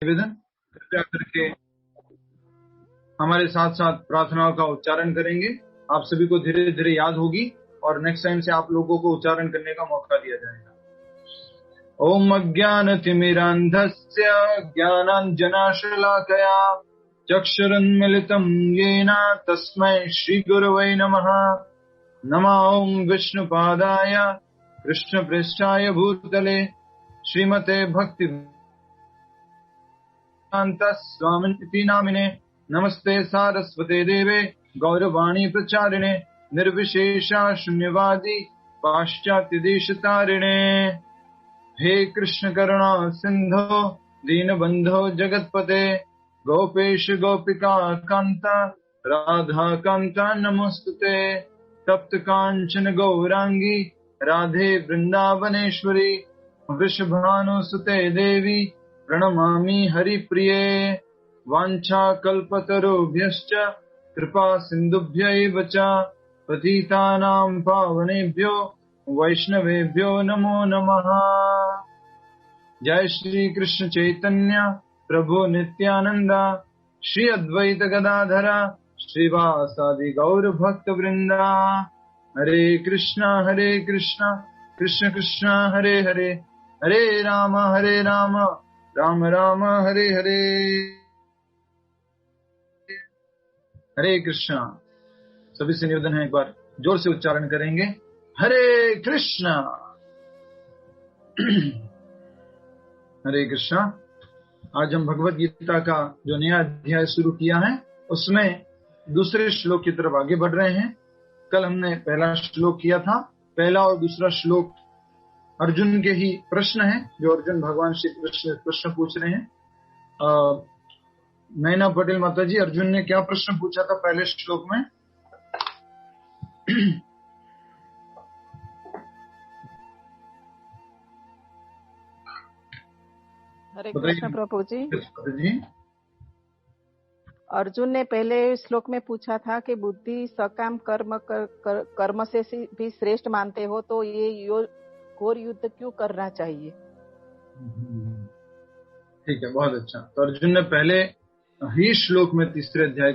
निवेदन कृपया करके हमारे साथ साथ प्रार्थनाओं का उच्चारण करेंगे। आप सभी को धीरे धीरे याद होगी और नेक्स्ट टाइम से आप लोगों को उच्चारण करने का मौका दिया जाएगा। ओम अज्ञानतिमिरान्धस्य ज्ञानाञ्जनशलाकया चक्षुरुन्मिलितं येन तस्मै श्रीगुरवे नमः। नमः ओम विष्णुपादाय कृष्णप्रेष्ठाय भूतले श्रीमते भक्तिवेदान्त स्वामिनिति नामिने नमस्ते सारस्वते देवे गौरवाणी प्रचारिणे निर्विशेषा शून्यवादी पाश्चात्य देशतारिणे। हे कृष्ण करुणा सिंधो दीनबंधो जगतपते गोपेश गोपिका कांता राधा कांता नमोस्तुते। तप्त कांचन गौरांगी राधे वृंदावनेश्वरी वृषभानुसुते देवी प्रणमामि हरिप्रिये। वाञ्छा कल्पतरुभ्यश्च कृपा सिन्धुभ्यैव च पतितानां पावनेभ्यो वैष्णवेभ्यो नमो नमः। जय श्री कृष्ण चैतन्य प्रभु नित्यानंद श्री अद्वैत गदाधर श्रीवासादि गौर भक्त वृंदा। हरे कृष्णा कृष्ण कृष्ण हरे हरे हरे राम राम राम हरे हरे। हरे कृष्णा। सभी से निवेदन है, एक बार जोर से उच्चारण करेंगे, हरे कृष्णा हरे कृष्णा। आज हम भगवत गीता का जो नया अध्याय शुरू किया है उसमें दूसरे श्लोक की तरफ आगे बढ़ रहे हैं। कल हमने पहला श्लोक किया था। पहला और दूसरा श्लोक अर्जुन के ही प्रश्न है जो अर्जुन भगवान श्री कृष्ण प्रश्न पूछ रहे हैं। नैना पटेल माता जी, अर्जुन ने क्या प्रश्न पूछा था पहले श्लोक में? हरे कृष्ण प्रभु जी। अर्जुन ने पहले श्लोक में पूछा था कि बुद्धि सकाम कर्म से भी श्रेष्ठ मानते हो तो ये घोर युद्ध क्यों करना चाहिए? ठीक है, बहुत अच्छा। तो अर्जुन ने पहले ही श्लोक में तीसरे अध्याय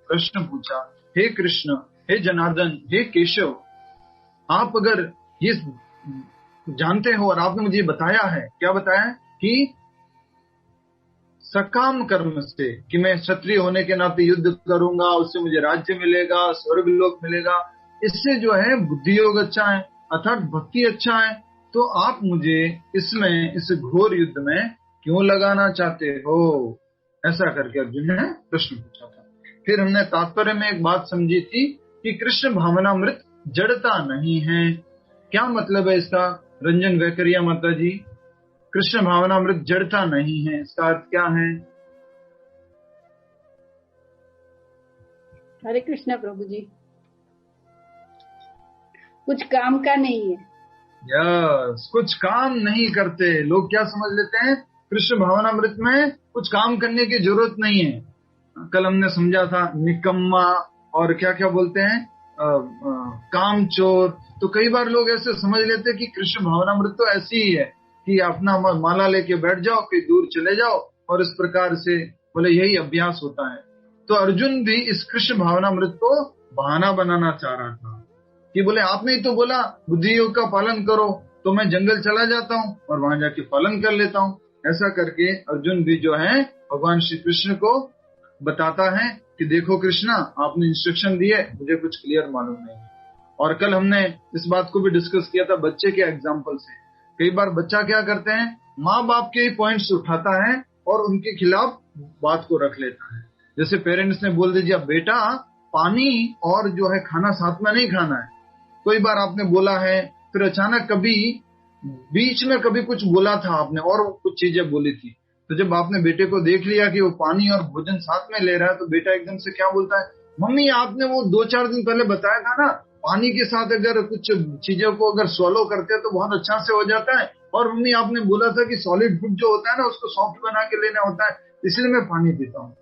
प्रश्न पूछा, हे कृष्ण, हे जनार्दन, हे केशव, आप अगर ये जानते हो और आपने मुझे बताया है, क्या बताया है कि सकाम कर्म से, कि मैं क्षत्रिय होने के नाते युद्ध करूंगा, उससे मुझे राज्य मिलेगा, स्वर्ग लोक मिलेगा, इससे जो है बुद्धि योग अच्छा है अर्थात भक्ति अच्छा है, तो आप मुझे इसमें इस घोर युद्ध में क्यों लगाना चाहते हो? ऐसा करके अर्जुन ने प्रश्न पूछा था। फिर हमने तात्पर्य में एक बात समझी थी कि कृष्ण भावनामृत जड़ता नहीं है। क्या मतलब है इसका, रंजन वैकरिया माता जी? कृष्ण भावनामृत जड़ता नहीं है, इसका अर्थ क्या है? हरे कृष्ण प्रभु जी, कुछ काम का नहीं है। यस, कुछ काम नहीं करते। लोग क्या समझ लेते हैं, कृष्ण भावनामृत में कुछ काम करने की जरूरत नहीं है। कल हमने समझा था निकम्मा और क्या क्या बोलते हैं, कामचोर। तो कई बार लोग ऐसे समझ लेते हैं कि कृष्ण भावनामृत तो ऐसी ही है कि अपना माला लेके बैठ जाओ, कहीं दूर चले जाओ और इस प्रकार से बोले यही अभ्यास होता है। तो अर्जुन भी इस कृष्ण भावनामृत को बहाना बनाना चाह रहा था कि बोले आपने ही तो बोला बुद्धि योग का पालन करो, तो मैं जंगल चला जाता हूँ और वहां जाके पालन कर लेता हूँ। ऐसा करके अर्जुन भी जो है भगवान श्री कृष्ण को बताता है कि देखो कृष्णा, आपने इंस्ट्रक्शन दिए, मुझे कुछ क्लियर मालूम नहीं है। और कल हमने इस बात को भी डिस्कस किया था बच्चे के एग्जाम्पल से। कई बार बच्चा क्या करते हैं, माँ बाप के ही पॉइंट्स उठाता है और उनके खिलाफ बात को रख लेता है। जैसे पेरेंट्स ने बोल दीजिए बेटा पानी और जो है खाना साथ में नहीं खाना है। कोई बार आपने बोला है, फिर अचानक कभी बीच में कभी कुछ बोला था आपने और कुछ चीजें बोली थी, तो जब आपने बेटे को देख लिया कि वो पानी और भोजन साथ में ले रहा है, तो बेटा एकदम से क्या बोलता है, मम्मी आपने वो 2-4 दिन पहले बताया था ना, पानी के साथ अगर कुछ चीजों को अगर सॉलो करते हैं तो बहुत अच्छा से हो जाता है, और मम्मी आपने बोला था कि सॉलिड फूड जो होता है ना उसको सॉफ्ट बना के लेना होता है, इसलिए मैं पानी पीता हूँ।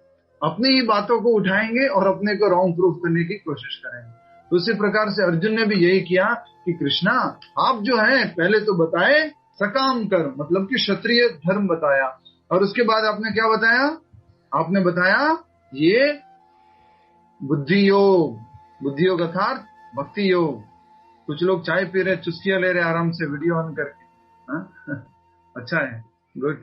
अपनी ही बातों को उठाएंगे और अपने को रॉन्ग प्रूफ करने की कोशिश करेंगे। तो उसी प्रकार से अर्जुन ने भी यही किया कि कृष्णा आप जो है पहले तो बताए सकाम कर्म मतलब कि क्षत्रिय धर्म बताया। और उसके बाद आपने क्या बताया? आपने बताया ये बुद्धि योग। बुद्धि योग अर्थात भक्ति योग। कुछ लोग चाय पी रहे, चुस्कियां ले रहे आराम से वीडियो ऑन करके। हाँ? अच्छा है, गुड।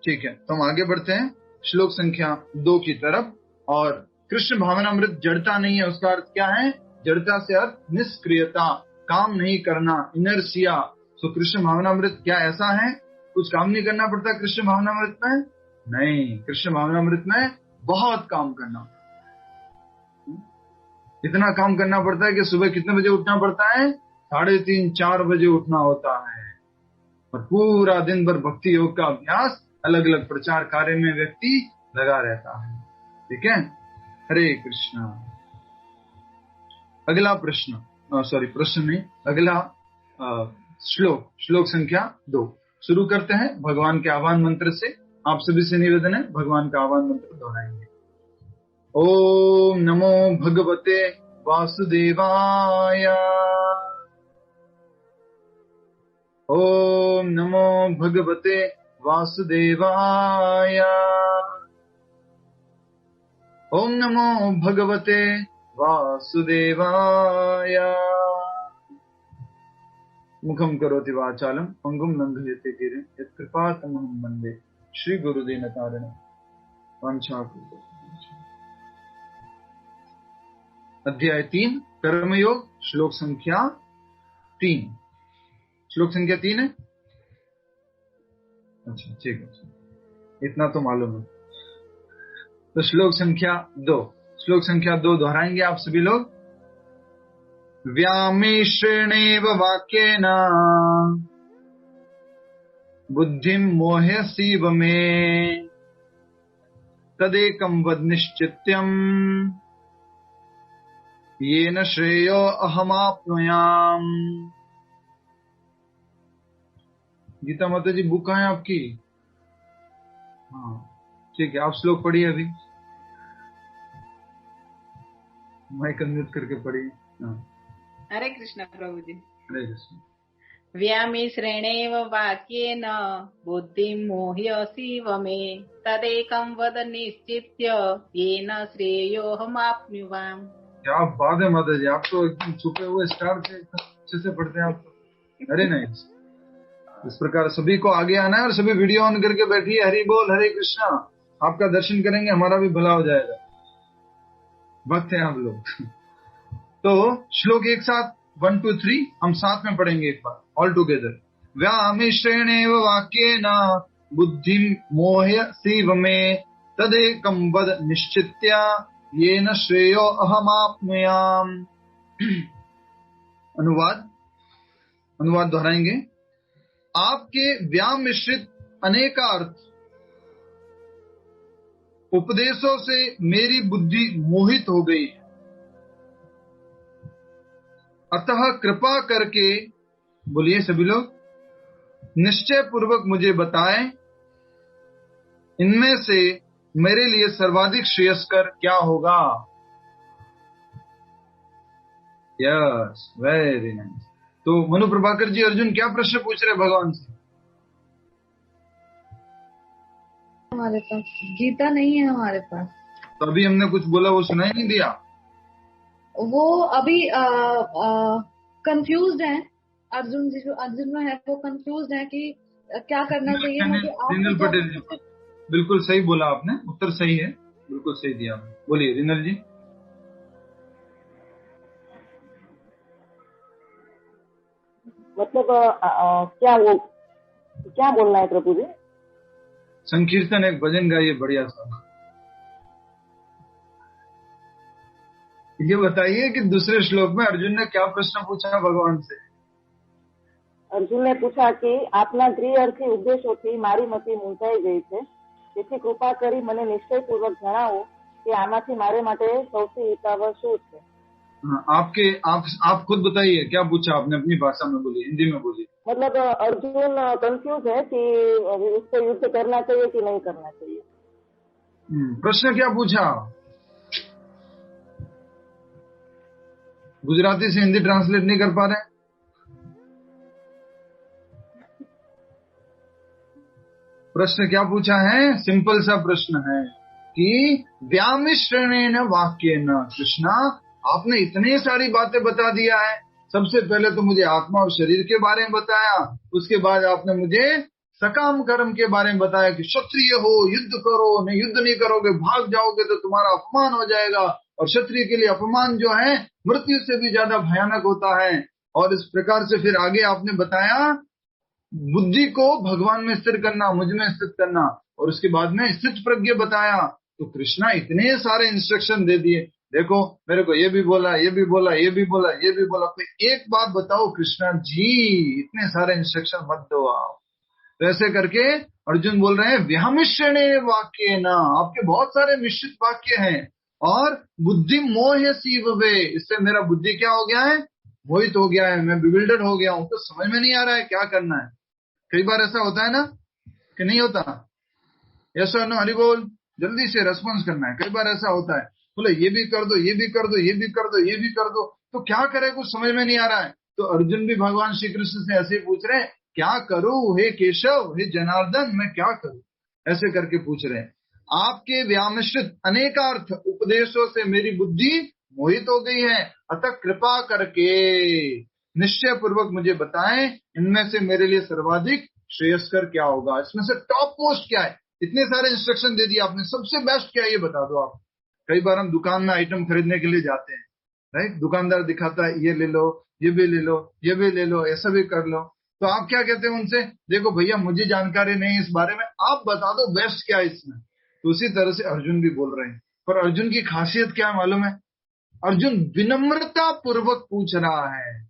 ठीक है, तो हम आगे बढ़ते हैं श्लोक संख्या 2 की तरफ। और कृष्ण भावनामृत जड़ता नहीं है, उसका अर्थ क्या है? जड़ता से अर्थ निष्क्रियता, काम नहीं करना, इनर्शिया। तो कृष्ण भावनामृत क्या ऐसा है? कुछ काम नहीं करना पड़ता कृष्ण भावनामृत में? नहीं, कृष्ण भावनामृत में बहुत काम करना। इतना काम करना पड़ता है कि सुबह कितने बजे उठना पड़ता है? 3:30-4 बजे उठना होता है। और पूरा दिन भर भक्ति योग का अभ्यास, अलग अलग प्रचार कार्य में व्यक्ति लगा रहता है। ठीक है, हरे कृष्णा। अगला प्रश्न, सॉरी प्रश्न नहीं, अगला श्लोक संख्या 2 शुरू करते हैं भगवान के आह्वान मंत्र से। आप सभी से निवेदन है, भगवान का आह्वान मंत्र दोहराएंगे। ओम नमो भगवते वासुदेवाय। ओम नमो भगवते वासुदेवाय। ओम नमो भगवते वासुदेवाय। मुखम करोति वाचालम पंगुम लंघयते गिरिं यत्कृपातमहं वन्दे श्री गुरुदीनतारिणं वाञ्छाकल्पतरुभ्यश्च। अध्याय 3 कर्मयोग, श्लोक संख्या 3। श्लोक संख्या 3 है? अच्छा ठीक है, इतना तो मालूम है। तो श्लोक संख्या 2 दोहराएंगे आप सभी लोग। व्यामिश्रेणेव वाक्येन बुद्धिं मोहयसीव मे तदेकं वद निश्चित्यम् येन श्रेयो अहमाप्नुयाम्। गीता माता जी बुक कहाँ है आपकी? हाँ ठीक है, आप श्लोक पढ़िए अभी, माइक अनम्यूट करके पढ़िए। हाँ। हरे कृष्ण प्रभु जी। हरे कृष्ण। व्यामिश्रेणेव वाक्येन बुद्धिं मोहयसीव मे तदेकं वद निश्चित्य येन श्रेयोऽहमाप्नुयाम्। क्या बात है माता जी, आप तो एकदम छुपे हुए स्टार थे, अच्छे से पढ़ते हैं आप तो। अरे नहीं, इस प्रकार सभी को आगे आना है और सभी वीडियो ऑन करके बैठिए। हरि बोल, हरे कृष्णा। आपका दर्शन करेंगे, हमारा भी भला हो जाएगा। भक्त हैं आप लोग। तो श्लोक एक साथ 1 2 3 हम साथ में पढ़ेंगे एक बार, ऑल टुगेदर। व्यामिश्रेणेव वाक्येन बुद्धिं मोहयसीव मे तदेकं वद निश्चित्य येन श्रेयो अहमाप्नुयाम्। अनुवाद दोहराएंगे। आपके व्याम मिश्रित अनेकार्थ उपदेशों से मेरी बुद्धि मोहित हो गई है, अतः कृपा करके, बोलिए सभी लोग, निश्चय पूर्वक मुझे बताएं इनमें से मेरे लिए सर्वाधिक श्रेयस्कर क्या होगा। Yes, very nice. तो मनु प्रभाकर जी, अर्जुन क्या प्रश्न पूछ रहे भगवान से? हमारे पास गीता नहीं है हमारे पास। तो अभी हमने कुछ बोला वो सुनाई नहीं दिया? वो अभी कंफ्यूज्ड हैं। अर्जुन जी जो अर्जुन में है वो कंफ्यूज्ड है कि क्या करना चाहिए। मुझे रिनल पटेल जी, बिल्कुल सही बोला आपने, उत्तर सही है, बिल्कुल सही दिया आपने। बोलिए रिनल जी। मतलब क्या बोलना है प्रभु जी? संकीर्तन एक भजन गाइए बढ़िया सा। ये बताइए कि दूसरे श्लोक में अर्जुन ने क्या प्रश्न पूछा भगवान से? अर्जुन ने पूछा कि आपना દ્વિઅર્થી ઉપદેશોથી મારી મતિ મૂંઝાઈ ગઈ છે, તેથી કૃપા કરી મને નિશ્ચયપૂર્વક જણાવો કે આમાંથી મારે માટે સૌથી હિતાવહ શું છે। आप खुद बताइए क्या पूछा आपने, अपनी भाषा में बोलिए, हिंदी में बोलिए। मतलब अर्जुन कंफ्यूज है कि उसको युद्ध करना चाहिए कि नहीं करना चाहिए। प्रश्न क्या पूछा? गुजराती से हिंदी ट्रांसलेट नहीं कर पा रहे? प्रश्न क्या पूछा है? सिंपल सा प्रश्न है कि व्यामिश्रणेन वाक्येन कृष्णा, आपने इतनी सारी बातें बता दिया है। सबसे पहले तो मुझे आत्मा और शरीर के बारे में बताया, उसके बाद आपने मुझे सकाम कर्म के बारे में बताया कि क्षत्रिय हो, युद्ध करो, नहीं युद्ध नहीं करोगे, भाग जाओगे तो तुम्हारा अपमान हो जाएगा, और क्षत्रिय के लिए अपमान जो है मृत्यु से भी ज्यादा भयानक होता है। और इस प्रकार से फिर आगे आपने बताया बुद्धि को भगवान में स्थिर करना, मुझ में स्थित करना, और उसके बाद में स्थित प्रज्ञ बताया। तो कृष्णा इतने सारे इंस्ट्रक्शन दे दिए, देखो मेरे को ये भी बोला, ये भी बोला, ये भी बोला, ये भी बोला, तो एक बात बताओ कृष्णा जी, इतने सारे इंस्ट्रक्शन मत दो आप। तो ऐसे करके अर्जुन बोल रहे हैं व्यामिश्रणे वाक्य ना, आपके बहुत सारे मिश्रित वाक्य हैं, और बुद्धि मोह सीवे, इससे मेरा बुद्धि क्या हो गया है? मोहित हो गया है, मैं बिविल्डर हो गया हूं, तो समझ में नहीं आ रहा है क्या करना है। कई बार ऐसा होता है ना कि नहीं होता? यस और नो, हरि बोल, जल्दी से रेस्पॉन्स करना है। कई बार ऐसा होता है, बोले ये भी कर दो, ये भी कर दो, ये भी कर दो, ये भी कर दो, तो क्या करे, कुछ समझ में नहीं आ रहा है। तो अर्जुन भी भगवान श्री कृष्ण से ऐसे ही पूछ रहे हैं, क्या करूं हे केशव, हे जनार्दन, मैं क्या करूं? ऐसे करके पूछ रहे हैं। आपके व्यामिश्रित अनेकार्थ उपदेशों से मेरी बुद्धि मोहित हो गई है, अतः कृपा करके निश्चय पूर्वक मुझे बताएं, इनमें से मेरे लिए सर्वाधिक श्रेयस्कर क्या होगा, इसमें से टॉप मोस्ट क्या है। इतने सारे इंस्ट्रक्शन दे दिए आपने, सबसे बेस्ट क्या है ये बता दो आप। कई बार हम दुकान में आइटम खरीदने के लिए जाते हैं, राइट, दुकानदार दिखाता है ये ले लो, ये भी ले लो, ये भी ले लो, ऐसा भी कर लो, तो आप क्या कहते हैं उनसे? देखो भैया मुझे जानकारी नहीं इस बारे में, आप बता दो बेस्ट क्या है इसमें। तो उसी तरह से अर्जुन भी बोल रहे हैं, पर अर्जुन की खासियत क्या है मालूम है? अर्जुन विनम्रता पूर्वक पूछ रहा है।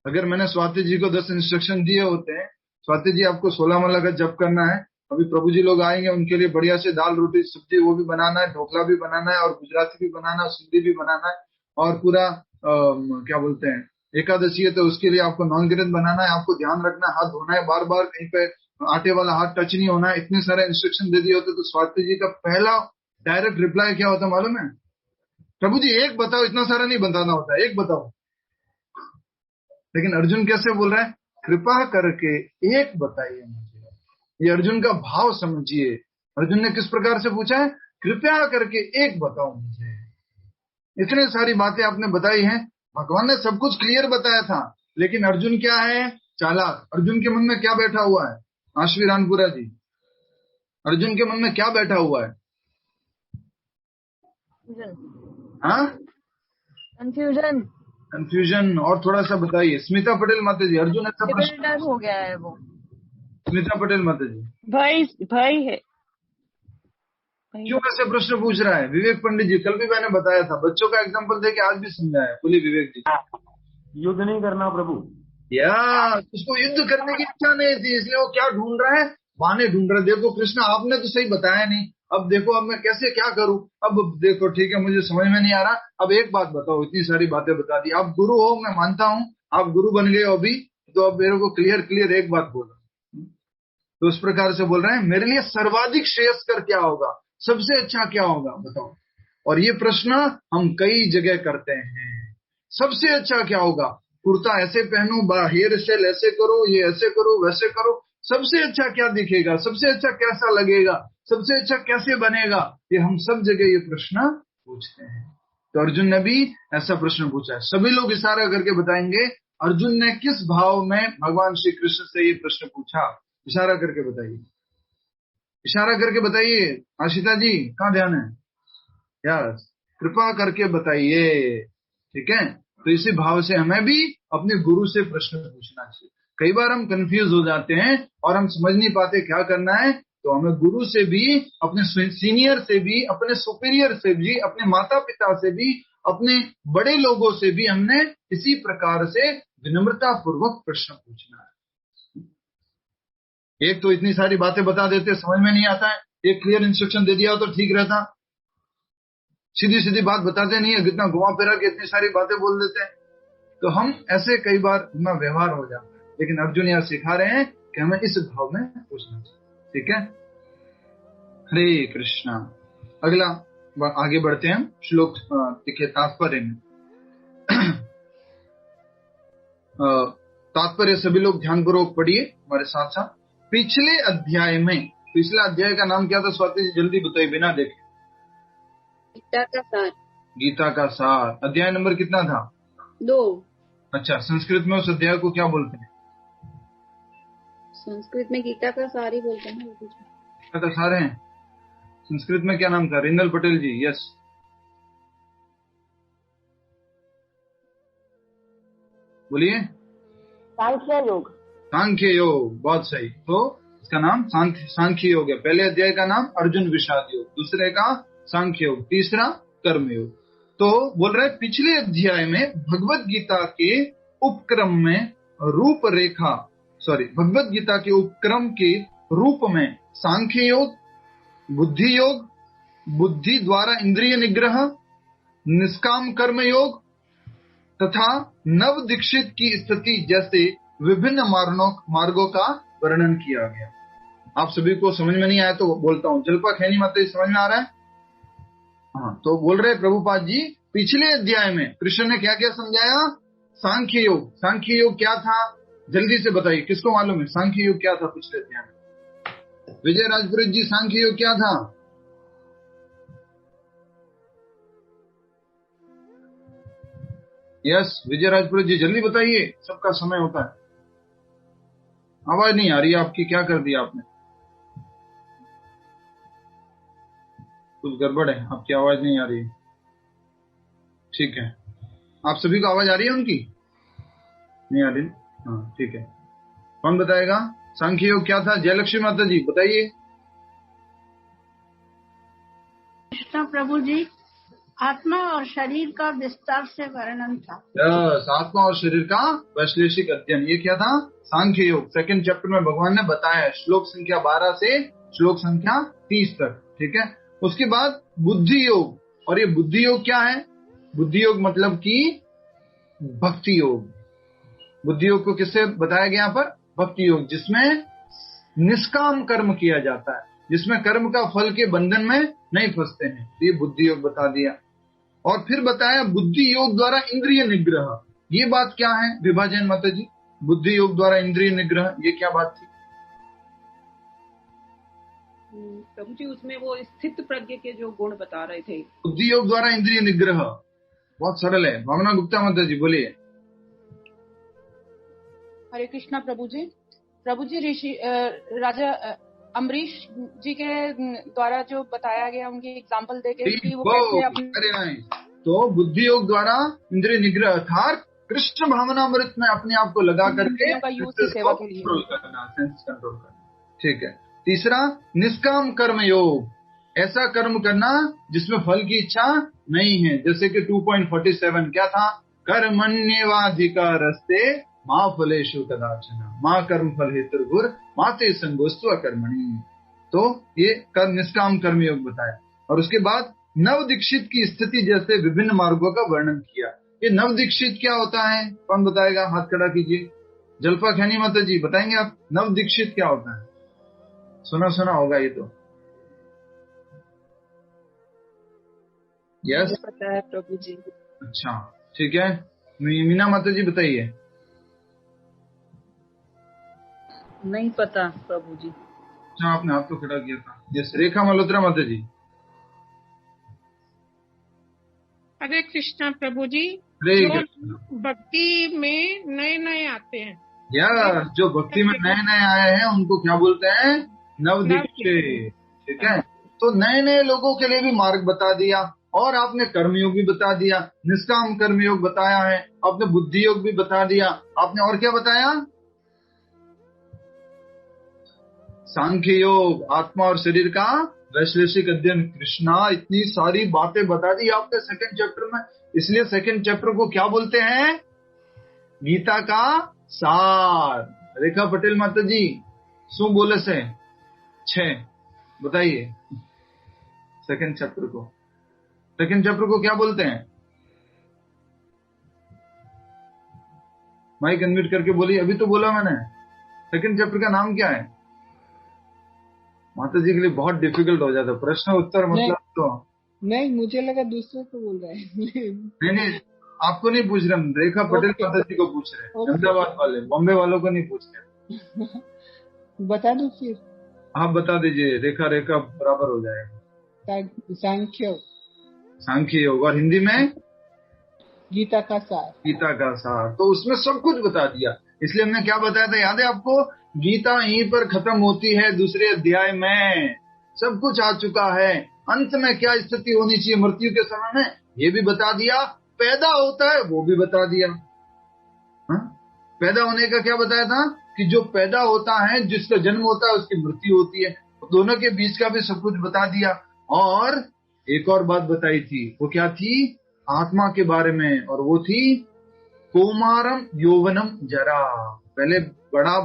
अगर मैंने स्वाति जी को 10 इंस्ट्रक्शन दिए होते हैं, स्वाति जी आपको 16 माला का जप करना है, अभी प्रभु जी लोग आएंगे, उनके लिए बढ़िया से दाल रोटी सब्जी वो भी बनाना है, ढोकला भी बनाना है, और गुजराती भी बनाना है, सिंधी भी बनाना है, और पूरा क्या बोलते हैं एकादशी है तो उसके लिए आपको नॉन ग्रेन बनाना है, आपको ध्यान रखना है, हाथ धोना है, बार बार कहीं पे आटे वाला हाथ टच नहीं होना है। इतने सारे इंस्ट्रक्शन दे दिए होते तो स्वाति जी का पहला डायरेक्ट रिप्लाई क्या होता मालूम है? प्रभु जी एक बताओ, इतना सारा नहीं बताना होता, एक बताओ। लेकिन अर्जुन कैसे बोल रहा है? कृपा करके एक बताइए मुझे। ये अर्जुन का भाव समझिए। अर्जुन ने किस प्रकार से पूछा है? कृपया करके एक बताओ मुझे। इतने सारी बातें आपने बताई हैं, भगवान ने सब कुछ क्लियर बताया था, लेकिन अर्जुन क्या है? चालाक। अर्जुन के मन में क्या बैठा हुआ है? आश्वी रानपुरा जी, अर्जुन के मन में क्या बैठा हुआ है? हाँ, कंफ्यूजन। और थोड़ा सा बताइए। स्मिता पटेल माता जी, अर्जुन ऐसा प्रश्न हो गया है वो। स्मिता पटेल माता जी, भाई है। क्यों ऐसे प्रश्न पूछ रहा है? विवेक पंडित जी, कल भी मैंने बताया था, बच्चों का एग्जांपल देके आज भी समझाया। बोलिए विवेक जी। युद्ध नहीं करना प्रभु। या उसको युद्ध करने की इच्छा नहीं थी, इसलिए वो क्या ढूंढ रहा है? बहाने ढूंढ रहा है। देखो कृष्ण आपने तो सही बताया नहीं, अब देखो अब मैं कैसे क्या करूं। अब देखो ठीक है, मुझे समझ में नहीं आ रहा, अब एक बात बताओ। इतनी सारी बातें बता दी, आप गुरु हो, मैं मानता हूं आप गुरु बन गए हो अभी, तो अब मेरे को क्लियर एक बात बोलो। तो उस प्रकार से बोल रहे हैं मेरे लिए सर्वाधिक श्रेयस्कर क्या होगा, सबसे अच्छा क्या होगा बताओ। और ये प्रश्न हम कई जगह करते हैं, सबसे अच्छा क्या होगा? कुर्ता ऐसे पहनो, हेयर स्टाइल ऐसे करो, ये ऐसे करो, वैसे करो, सबसे अच्छा क्या दिखेगा, सबसे अच्छा कैसा लगेगा, सबसे अच्छा कैसे बनेगा, ये हम सब जगह ये प्रश्न पूछते हैं। तो अर्जुन ने भी ऐसा प्रश्न पूछा है। सभी लोग इशारा करके बताएंगे अर्जुन ने किस भाव में भगवान श्री कृष्ण से ये प्रश्न पूछा। इशारा करके बताइए, इशारा करके बताइए। आशिता जी कहाँ ध्यान है यार? कृपा करके बताइए, ठीक है? तो इसी भाव से हमें भी अपने गुरु से प्रश्न पूछना चाहिए। कई बार हम कंफ्यूज हो जाते हैं और हम समझ नहीं पाते क्या करना है, तो हमें गुरु से भी, अपने सीनियर से भी, अपने सुपीरियर से भी, अपने माता पिता से भी, अपने बड़े लोगों से भी हमने इसी प्रकार से विनम्रता पूर्वक प्रश्न पूछना है। एक तो इतनी सारी बातें बता देते, समझ में नहीं आता है। एक क्लियर इंस्ट्रक्शन दे दिया हो तो ठीक रहता, सीधी सीधी बात बताते नहीं है, कितना घुमा फिरा के इतनी सारी बातें बोल देते हैं। तो हम ऐसे कई बार अपना व्यवहार हो जाता है, लेकिन अर्जुन यहाँ सिखा रहे हैं कि हमें इस भाव में पूछना चाहिए, ठीक है? हरे कृष्णा। अगला आगे बढ़ते हैं, श्लोक लिखे तात्पर्य में। तात्पर्य सभी लोग ध्यानपूर्वक पढ़िए हमारे साथ साथ। पिछले अध्याय में, पिछला अध्याय का नाम क्या था स्वाति जी, जल्दी बताइए बिना देखे। गीता का सार। गीता का सार। अध्याय नंबर कितना था? 2। अच्छा, संस्कृत में उस अध्याय को क्या बोलते हैं? संस्कृत में गीता का सार ही बोलते हैं ना। गीता का सार है। संस्कृत में क्या नाम था? रिंदल पटेल जी, यस बोलिए। सांख्य योग। सांख्य योग, बहुत सही। तो इसका नाम सांख्य योग है। पहले अध्याय का नाम अर्जुन विषाद योग, दूसरे का सांख्य योग, तीसरा कर्म योग। तो बोल रहे पिछले अध्याय में भगवत गीता के उपक्रम में रूपरेखा, भगवत गीता के उपक्रम के रूप में सांख्य योग, बुद्धि योग, बुद्धि द्वारा इंद्रिय निग्रह, निष्काम कर्म योग तथा नव दीक्षित की स्थिति जैसे विभिन्न मार्गों का वर्णन किया गया। आप सभी को समझ में नहीं आया तो बोलता हूँ, जल्पा खैनी माता समझ में आ रहा है? हाँ, तो बोल रहे प्रभुपाद जी पिछले अध्याय में कृष्ण ने क्या क्या समझाया? सांख्य योग। सांख्य योग क्या था जल्दी से बताइए, किसको मालूम है सांख्य योग क्या था पिछले अध्याय में? विजय राजपुरोहित जी, सांख्य योग क्या था? यस विजय राजपुरोहित जी जल्दी बताइए, सबका समय होता है। आवाज नहीं आ रही आपकी, क्या कर दिया आपने? कुछ गड़बड़ है, आपकी आवाज नहीं आ रही। ठीक है, आप सभी को आवाज आ रही है उनकी? नहीं आ रही? हाँ ठीक है। कौन बताएगा सांख्य योग क्या था? जयलक्ष्मी माता जी बताइए। कृष्ण प्रभु जी, आत्मा और शरीर का विस्तार से वर्णन था। आत्मा और शरीर का वैश्लेषिक अध्ययन, ये क्या था? सांख्य योग। सेकंड चैप्टर में भगवान ने बताया, श्लोक संख्या 12 से श्लोक संख्या 30 तक। ठीक है, उसके बाद बुद्धि योग। और ये बुद्धि योग क्या है? बुद्धि योग मतलब कि भक्ति योग। बुद्धि योग को किससे बताया गया यहाँ पर? भक्ति योग, जिसमें निष्काम कर्म किया जाता है, जिसमें कर्म का फल के बंधन में नहीं फंसते हैं, ये बुद्धि योग बता दिया। और फिर बताया बुद्धि योग द्वारा इंद्रिय निग्रह। ये बात क्या है विभाजन माता जी? बुद्धि योग द्वारा इंद्रिय निग्रह, ये क्या बात थी? प्रभु जी उसमें वो स्थित प्रज्ञ के जो गुण बता रहे थे। बुद्धि योग द्वारा इंद्रिय निग्रह बहुत सरल है। भावना गुप्ता माता जी बोलिए। हरे कृष्णा प्रभु जी। प्रभु जी ऋषि राजा अम्बरीश जी के द्वारा जो बताया गया, उनकी एग्जाम्पल देके कि वो कैसे अपने, तो बुद्धि योग द्वारा इंद्रिय निग्रह अर्थात कृष्ण भावनामृत में अपने आप को लगा करके सेवा के लिए कंट्रोल करना, सेंस कंट्रोल करना। ठीक है, तीसरा निष्काम कर्म योग, ऐसा कर्म करना जिसमें फल की इच्छा नहीं है, जैसे कि 2.47 क्या था? कर्मण्येवाधिकारस्ते माँ फलेषु कदाचन माँ कर्म फल हेतुर्भुर माते संगोस्तु अकर्मणि। तो ये निष्काम कर्म योग बताया। और उसके बाद नव दीक्षित की स्थिति जैसे विभिन्न मार्गों का वर्णन किया। ये नव दीक्षित क्या होता है? कौन बताएगा? हाथ खड़ा कीजिए। जल्पा खैनी माता जी बताएंगे आप, नव दीक्षित क्या होता है? सुना होगा ये तो। यस पता है प्रभु जी। अच्छा ठीक है, मीना माता जी बताइए। नहीं पता प्रभु जी। अच्छा, आपने हाथ तो खड़ा किया था। यस रेखा मल्होत्रा माता जी। हरे कृष्णा प्रभु जी। जो भक्ति में नए नए आते हैं, या जो भक्ति में नए नए आए हैं उनको क्या बोलते हैं? नव दीक्षित। ठीक है, तो नए नए लोगों के लिए भी मार्ग बता दिया, और आपने कर्मयोग भी बता दिया, निष्काम कर्मयोग बताया है, आपने बुद्धि योग भी बता दिया, आपने और क्या बताया? सांख्य योग, आत्मा और शरीर का वैश्लेषिक अध्ययन। कृष्णा इतनी सारी बातें बता दी आपने सेकंड चैप्टर में, इसलिए सेकंड चैप्टर को क्या बोलते हैं? गीता का सार। रेखा पटेल माता जी शू बोले से 6 बताइए। सेकंड चैप्टर को क्या बोलते हैं? माइक अनम्यूट करके बोलिए। अभी तो बोला मैंने, सेकंड चैप्टर का नाम क्या है? माता जी के लिए बहुत डिफिकल्ट हो जाता प्रश्न उत्तर, मतलब तो नहीं, मुझे लगा दूसरे को बोल रहे हैं। नहीं आपको नहीं पूछ रहे हम, रेखा पटेल माता जी को पूछ रहे हैं। अहमदाबाद वाले, बॉम्बे वालों को नहीं पूछ रहे। बता दो फिर। आप बता दीजिए, रेखा रेखा बराबर हो जाएगा। सांख्य योग, और हिंदी में गीता का सार। गीता का सार। तो उसमें सब कुछ बता दिया। इसलिए हमने क्या बताया था, याद है आपको? गीता यहीं पर खत्म होती है, दूसरे अध्याय में सब कुछ आ चुका है। अंत में क्या स्थिति होनी चाहिए मृत्यु के समय में, ये भी बता दिया। पैदा होता है वो भी बता दिया। पैदा होने का क्या बताया था कि जो पैदा होता है, जिसका जन्म होता है, उसकी मृत्यु होती है। दोनों के बीच का भी सब कुछ बता दिया। और एक और बात बताई थी, वो क्या थी? आत्मा के बारे में, और वो थी कौमारम यौवनम जरा। पहले बड़ा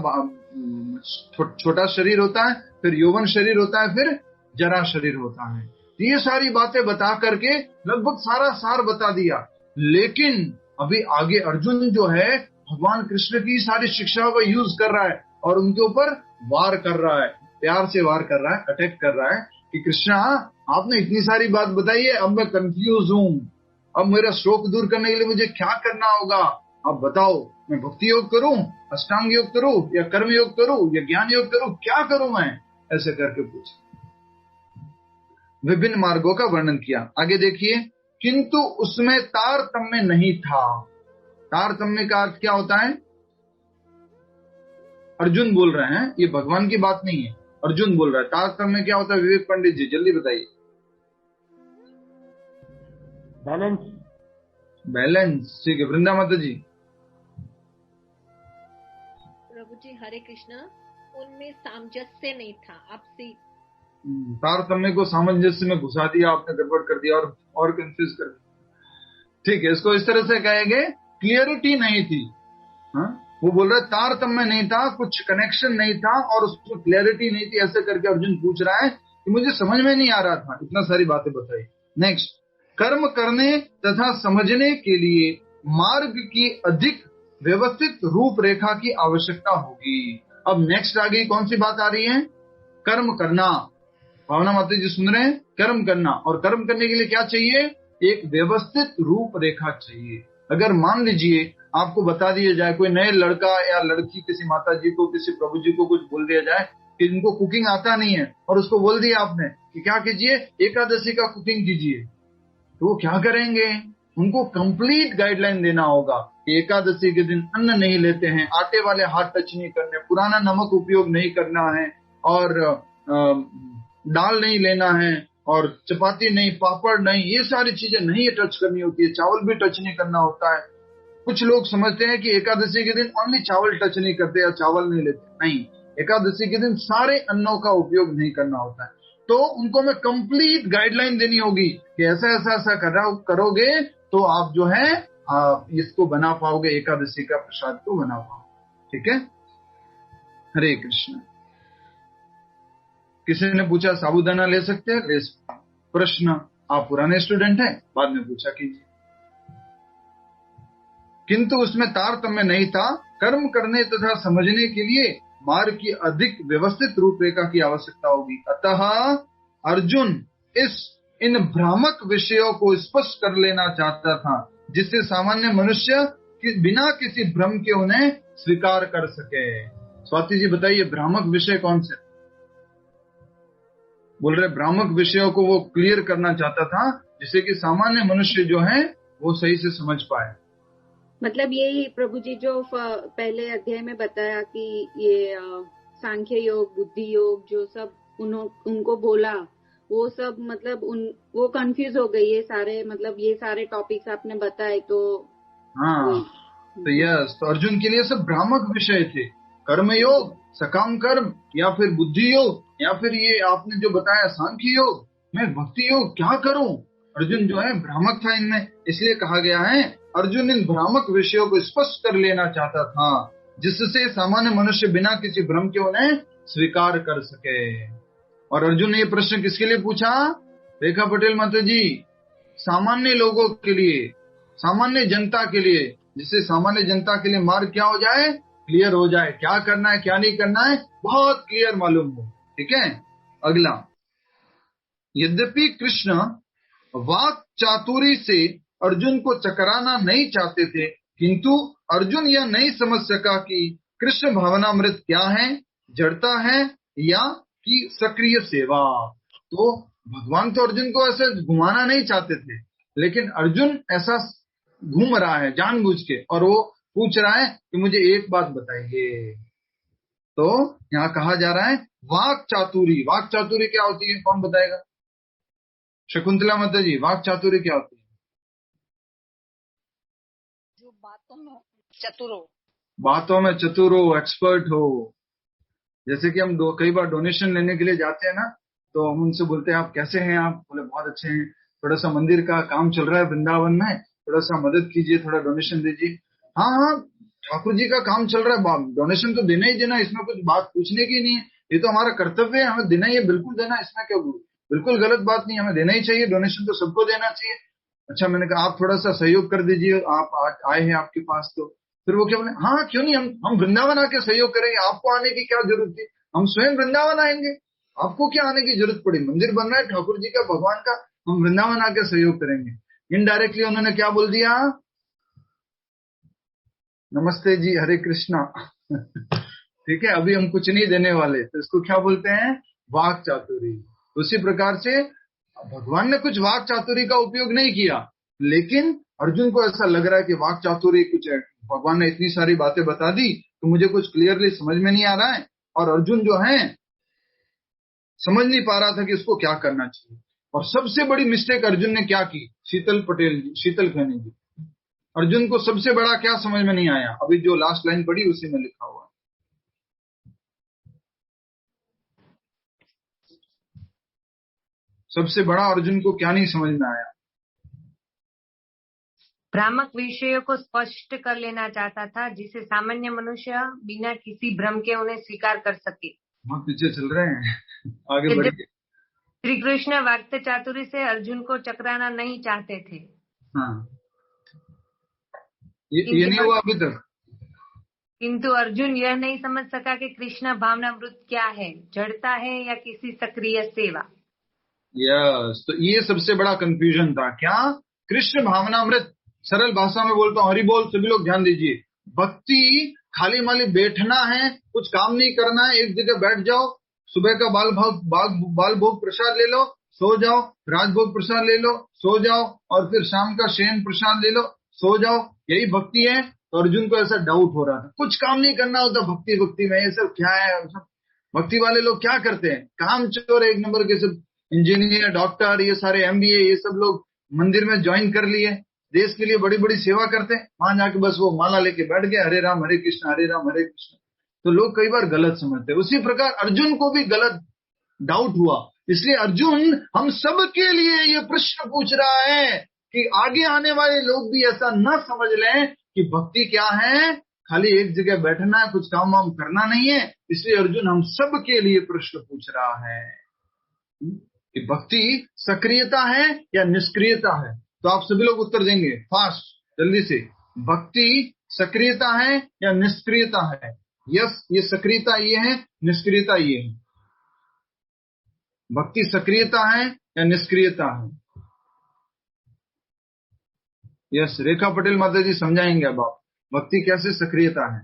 छोटा शरीर होता है, फिर यौवन शरीर होता है, फिर जरा शरीर होता है। ये सारी बातें बता करके लगभग सारा सार बता दिया। लेकिन अभी आगे अर्जुन जो है भगवान कृष्ण की सारी शिक्षाओं का यूज कर रहा है और उनके ऊपर वार कर रहा है, प्यार से वार कर रहा है, अटैक कर रहा है कि कृष्णा आपने इतनी सारी बात बताई है, अब मैं कंफ्यूज हूँ, अब मेरा शोक दूर करने के लिए मुझे क्या करना होगा, अब बताओ, मैं भक्ति योग करूं, अष्टांग योग करूं, या कर्म योग करूं, या ज्ञान योग करूं, क्या करूं मैं? ऐसे करके पूछा, विभिन्न मार्गों का वर्णन किया। आगे देखिए, किंतु उसमें तारतम्य नहीं था। तारतम्य का अर्थ क्या होता है? अर्जुन बोल रहे हैं, ये भगवान की बात नहीं है, अर्जुन बोल रहा है। तारतम्य क्या होता है? विवेक पंडित जी जल्दी बताइए। बैलेंस। बैलेंस, ठीक है। वृंदा माता जी। प्रभु जी हरे कृष्णा, उनमें सामंजस्य नहीं था, आपसी। तारतम्य को सामंजस्य में घुसा दिया आपने, गड़बड़ कर दिया और कंफ्यूज कर दिया। ठीक है, इसको इस तरह से कहेंगे, क्लियरिटी नहीं थी। वो बोल रहा है तारतम्य नहीं था, कुछ कनेक्शन नहीं था और उसमें क्लियरिटी नहीं थी। ऐसे करके अर्जुन पूछ रहा है कि मुझे समझ में नहीं आ रहा था, इतना सारी बातें बताई। नेक्स्ट, कर्म करने तथा समझने के लिए मार्ग की अधिक व्यवस्थित रूपरेखा की आवश्यकता होगी। अब नेक्स्ट आ गई, कौन सी बात आ रही है? कर्म करना। भावना माता जी सुन रहे हैं? कर्म करना, और कर्म करने के लिए क्या चाहिए? एक व्यवस्थित रूपरेखा चाहिए। अगर मान लीजिए आपको बता दिया जाए, कोई नए लड़का या लड़की किसी माता जी को, किसी प्रभु जी को कुछ बोल दिया जाए कि इनको कुकिंग आता नहीं है, और उसको बोल दिया आपने कि क्या कीजिए, एकादशी का कुकिंग कीजिए, तो वो क्या करेंगे? उनको कंप्लीट गाइडलाइन देना होगा कि एकादशी के दिन अन्न नहीं लेते हैं, आटे वाले हाथ टच नहीं करने, पुराना नमक उपयोग नहीं करना है, और दाल नहीं लेना है, और चपाती नहीं, पापड़ नहीं, ये सारी चीजें नहीं टच करनी होती है, चावल भी टच नहीं करना होता है। कुछ लोग समझते हैं कि एकादशी के दिन ओनली चावल टच नहीं करते या चावल नहीं लेते, नहीं, एकादशी के दिन सारे अन्नों का उपयोग नहीं करना होता है। तो उनको मैं कंप्लीट गाइडलाइन देनी होगी कि ऐसा ऐसा ऐसा करोगे तो आप जो है इसको बना पाओगे, एकादशी का प्रसाद को बना पाओगे। ठीक है, हरे कृष्ण। किसी ने पूछा साबूदाना ले सकते हैं? ले सकते। प्रश्न, आप पुराने स्टूडेंट हैं, बाद में पूछा कीजिए। किंतु उसमें तारतम्य नहीं था। कर्म करने तथा समझने के लिए मार्ग की अधिक व्यवस्थित रूपरेखा की आवश्यकता होगी। अतः अर्जुन इन भ्रामक विषयों को स्पष्ट कर लेना चाहता था, जिससे सामान्य मनुष्य बिना किसी भ्रम के उन्हें स्वीकार कर सके। स्वाति जी बताइए, भ्रामक विषय कौन से? बोल रहे भ्रामक विषयों को वो क्लियर करना चाहता था, जिससे कि सामान्य मनुष्य जो है वो सही से समझ पाए। मतलब यही प्रभु जी जो पहले अध्याय में बताया कि ये सांख्य योग, बुद्धि योग जो सब उनको बोला, वो सब मतलब वो कंफ्यूज हो गई। ये सारे मतलब ये सारे टॉपिक्स आपने बताए तो हाँ, तो यस, तो अर्जुन के लिए सब भ्रामक विषय थे। कर्म योग, सकाम कर्म, या फिर बुद्धि योग, या फिर ये आपने जो बताया सांख्य योग, मैं भक्ति योग क्या करूं? अर्जुन जो है भ्रामक था इनमें, इसलिए कहा गया है अर्जुन इन भ्रामक विषयों को स्पष्ट कर लेना चाहता था, जिससे सामान्य मनुष्य बिना किसी भ्रम के उन्हें स्वीकार कर सके। और अर्जुन ने ये प्रश्न किसके लिए पूछा? रेखा पटेल माता जी, सामान्य लोगों के लिए, सामान्य जनता के लिए, जिससे सामान्य जनता के लिए मार्ग क्या हो जाए, क्लियर हो जाए, क्या करना है क्या नहीं करना है बहुत क्लियर मालूम हो। ठीक है, अगला, यद्यपि कृष्ण वाक चातुरी से अर्जुन को चकराना नहीं चाहते थे, किंतु अर्जुन यह नहीं समझ सका कि कृष्ण भावनामृत क्या है, जड़ता है या कि सक्रिय सेवा। तो भगवान तो अर्जुन को ऐसे घुमाना नहीं चाहते थे, लेकिन अर्जुन ऐसा घूम रहा है जानबूझ के, और वो पूछ रहा है कि मुझे एक बात बताइए। तो यहाँ कहा जा रहा है वाक चातुरी। वाक चातुरी क्या होती है, कौन बताएगा? शकुंतला माता जी, वाक चातुरी क्या होती है? जो बातों में चतुर हो, बातों में चतुर हो, एक्सपर्ट हो। जैसे कि हम कई बार डोनेशन लेने के लिए जाते हैं ना, तो हम उनसे बोलते हैं आप कैसे हैं? आप बोले बहुत अच्छे हैं, थोड़ा सा मंदिर का काम चल रहा है वृंदावन में, थोड़ा सा मदद कीजिए, थोड़ा डोनेशन दीजिए। हाँ हाँ, ठाकुर जी का काम चल रहा है, डोनेशन तो देना ही देना, इसमें कुछ बात पूछने की नहीं है, ये तो हमारा कर्तव्य है, हमें देना ही है, बिल्कुल देना, इसमें क्या बिल्कुल गलत बात नहीं, हमें देना ही चाहिए, डोनेशन तो सबको देना चाहिए। अच्छा, मैंने कहा आप थोड़ा सा सहयोग कर दीजिए, आप आए हैं आपके पास, तो फिर वो क्या बोले, हाँ क्यों नहीं, हम वृंदावन आके सहयोग करेंगे, आपको आने की क्या जरूरत थी, हम स्वयं वृंदावन आएंगे, आपको क्या आने की जरूरत पड़ी, मंदिर बन रहा है ठाकुर जी का, भगवान का, हम वृंदावन आके सहयोग करेंगे। इनडायरेक्टली उन्होंने क्या बोल दिया, नमस्ते जी, हरे कृष्णा। ठीक है, अभी हम कुछ नहीं देने वाले, तो इसको क्या बोलते हैं, वाक चातुरी। उसी प्रकार से भगवान ने कुछ वाक चातुरी का उपयोग नहीं किया, लेकिन अर्जुन को ऐसा लग रहा है कि वाक चातुरी कुछ है, भगवान ने इतनी सारी बातें बता दी तो मुझे कुछ क्लियरली समझ में नहीं आ रहा है, और अर्जुन जो है समझ नहीं पा रहा था कि इसको क्या करना चाहिए। और सबसे बड़ी मिस्टेक अर्जुन ने क्या की, शीतल खैनी जी, अर्जुन को सबसे बड़ा क्या समझ में नहीं आया, अभी जो लास्ट लाइन पढ़ी उसी में लिखा हुआ है। सबसे बड़ा अर्जुन को क्या नहीं समझ में आया, भ्रामक विषयों को स्पष्ट कर लेना चाहता था, जिसे सामान्य मनुष्य बिना किसी भ्रम के उन्हें स्वीकार कर सके। हम पीछे चल रहे हैं, आगे बढ़िए। श्री कृष्ण वाक्य चातुरी से अर्जुन को चकराना नहीं चाहते थे। हाँ, ये नहीं हुआ अभी तक। किंतु अर्जुन यह नहीं समझ सका कि कृष्ण भावनामृत क्या है, जड़ता है या किसी सक्रिय सेवा। यस, तो ये सबसे बड़ा कंफ्यूजन था। क्या? कृष्ण भावनामृत, सरल भाषा में बोलता हूँ, हरि बोल, सभी लोग ध्यान दीजिए। भक्ति खाली माली बैठना है, कुछ काम नहीं करना है, एक जगह बैठ जाओ, सुबह का बाल भोग प्रसाद ले लो, सो जाओ, राजभोग प्रसाद ले लो, सो जाओ, और फिर शाम का शयन प्रसाद ले लो, सो जाओ, यही भक्ति है। तो अर्जुन को ऐसा डाउट हो रहा था, कुछ काम नहीं करना होता भक्ति में, ये सब क्या है, भक्ति वाले लोग क्या करते हैं, काम चोर एक नंबर के, सब इंजीनियर, डॉक्टर, ये सारे MBA, ये सब लोग मंदिर में ज्वाइन कर लिए, देश के लिए बड़ी बड़ी सेवा करते हैं, वहां जाके बस वो माला लेके बैठ गए, हरे राम हरे कृष्ण हरे राम हरे कृष्ण। तो लोग कई बार गलत समझते हैं। उसी प्रकार अर्जुन को भी गलत डाउट हुआ, इसलिए अर्जुन हम सब के लिए ये प्रश्न पूछ रहा है कि आगे आने वाले लोग भी ऐसा न समझ लें कि भक्ति क्या है, खाली एक जगह बैठना है, कुछ काम वाम करना नहीं है। इसलिए अर्जुन हम सब के लिए प्रश्न पूछ रहा है कि भक्ति सक्रियता है या निष्क्रियता है। तो आप सभी लोग उत्तर देंगे फास्ट, जल्दी से। भक्ति सक्रियता है या निष्क्रियता है? यस, ये सक्रियता ये है, निष्क्रियता ये है। भक्ति सक्रियता है या निष्क्रियता है? यस, रेखा पटेल माता जी समझाएंगे अब आप, भक्ति कैसे सक्रियता है।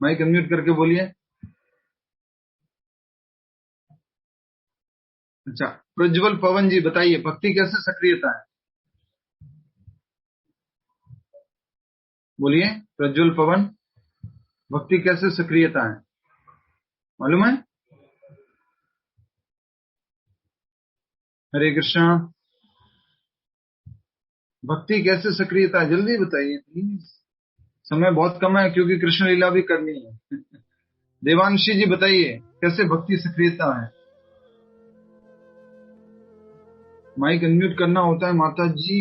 माइक अनम्यूट करके बोलिए। अच्छा, प्रज्वल पवन जी बताइए, भक्ति कैसे सक्रियता है? बोलिए प्रज्वल पवन, भक्ति कैसे सक्रियता है, मालूम है? हरे कृष्णा, भक्ति कैसे सक्रियता है, जल्दी बताइए प्लीज, समय बहुत कम है क्योंकि कृष्ण लीला भी करनी है। देवांशी जी बताइए कैसे भक्ति सक्रियता है। माइक अनम्यूट करना होता है माता जी।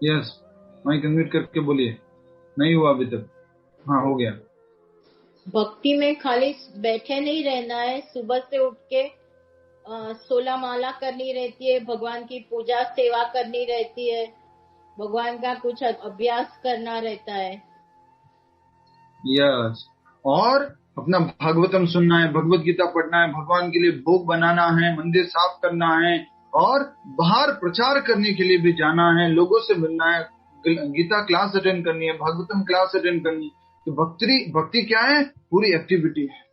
यस, माइक अनम्यूट करके बोलिए। नहीं हुआ अभी तक? हाँ, हो गया। भक्ति में खाली बैठे नहीं रहना है, सुबह से उठ के 16 माला करनी रहती है, भगवान की पूजा सेवा करनी रहती है, भगवान का कुछ अभ्यास करना रहता है। यस, और अपना भागवतम सुनना है, भगवत गीता पढ़ना है, भगवान के लिए भोग बनाना है, मंदिर साफ करना है, और बाहर प्रचार करने के लिए भी जाना है, लोगों से मिलना है, गीता क्लास अटेंड करनी है, भागवतम क्लास अटेंड करनी है। तो भक्ति क्या है? पूरी एक्टिविटी है।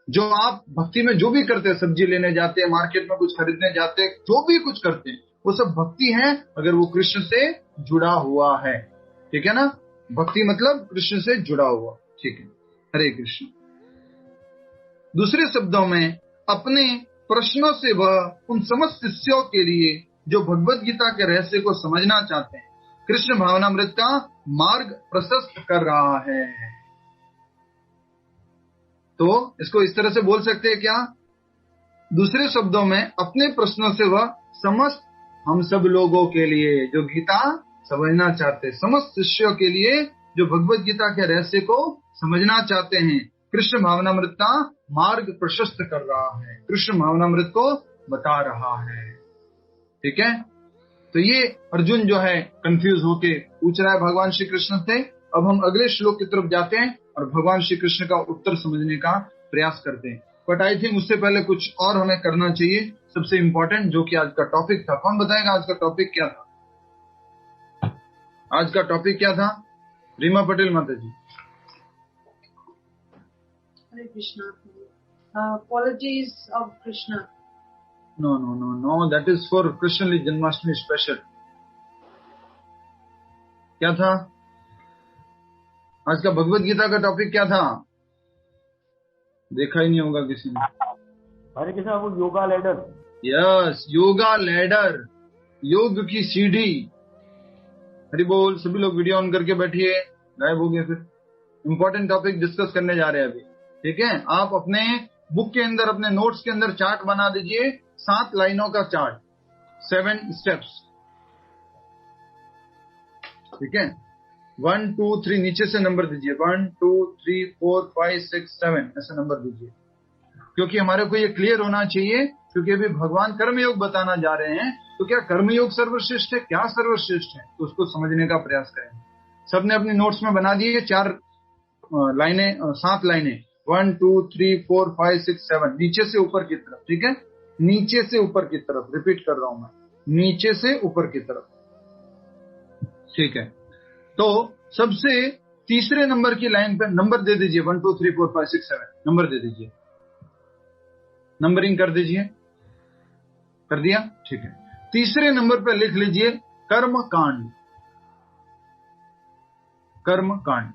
जो आप भक्ति में जो भी करते हैं, सब्जी लेने जाते हैं, मार्केट में कुछ खरीदने जाते हैं, जो भी कुछ करते हैं, वो सब भक्ति है अगर वो कृष्ण से जुड़ा हुआ है। ठीक है ना? भक्ति मतलब कृष्ण से जुड़ा हुआ। ठीक है, हरे कृष्ण। दूसरे शब्दों में, अपने प्रश्नों से वह उन समस्त शिष्यों के लिए जो भगवत गीता के रहस्य को समझना चाहते हैं, कृष्ण भावनामृत का मार्ग प्रशस्त कर रहा है। तो इसको इस तरह से बोल सकते हैं क्या? दूसरे शब्दों में, अपने प्रश्नों से वह समस्त हम सब लोगों के लिए जो गीता समझना चाहते हैं, समस्त शिष्यों के लिए जो भगवत गीता के रहस्य को समझना चाहते हैं, कृष्ण भावनामृत का मार्ग प्रशस्त कर रहा है, कृष्ण भावनामृत को बता रहा है। ठीक है, तो ये अर्जुन जो है कंफ्यूज होके पूछ रहा है भगवान श्री कृष्ण से। अब हम अगले श्लोक की तरफ जाते हैं और भगवान श्री कृष्ण का उत्तर समझने का प्रयास करते हैं। बट आई थिंक उससे पहले कुछ और हमें करना चाहिए, सबसे इंपॉर्टेंट, जो कि आज का टॉपिक था। कौन बताएगा आज का टॉपिक क्या था? आज का टॉपिक क्या था? रीमा पटेल माता जी। हरे Krishna. Apologies of Krishna. No, that is for Krishna Janmashtami special. क्या था आज का भगवत गीता का टॉपिक? क्या था? देखा ही नहीं होगा किसी ने। हरे कृष्णा, वो yoga ladder. Yes, yoga ladder, योग की सीढ़ी। हरि बोल। सभी लोग वीडियो ऑन करके बैठिए। गायब हो गए फिर। इंपॉर्टेंट टॉपिक डिस्कस करने जा रहे हैं अभी। ठीक है, आप अपने बुक के अंदर, अपने नोट्स के अंदर चार्ट बना दीजिए, 7 लाइनों का चार्ट, 7 स्टेप्स। ठीक है, 1 2 3 नीचे से नंबर दीजिए, 1 2 3 4 5 6 7 ऐसे नंबर दीजिए, क्योंकि हमारे को ये क्लियर होना चाहिए। क्योंकि अभी भगवान कर्मयोग बताना जा रहे हैं, तो क्या कर्मयोग सर्वश्रेष्ठ है? क्या सर्वश्रेष्ठ है? तो उसको समझने का प्रयास करें। सबने अपने नोट्स में बना दिए 4 लाइनें, 7 लाइनें, 1 2 3 4 5 6 7 नीचे से ऊपर की तरफ। ठीक है, नीचे से ऊपर की तरफ, रिपीट कर रहा हूं मैं, नीचे से ऊपर की तरफ। ठीक है, तो सबसे तीसरे नंबर की लाइन पर नंबर दे दीजिए, 1 2 3 4 5 6 7 नंबर दे दीजिए, नंबरिंग कर दीजिए। कर दिया? ठीक है, तीसरे नंबर पर लिख लीजिए कर्म कांड। कर्म कांड,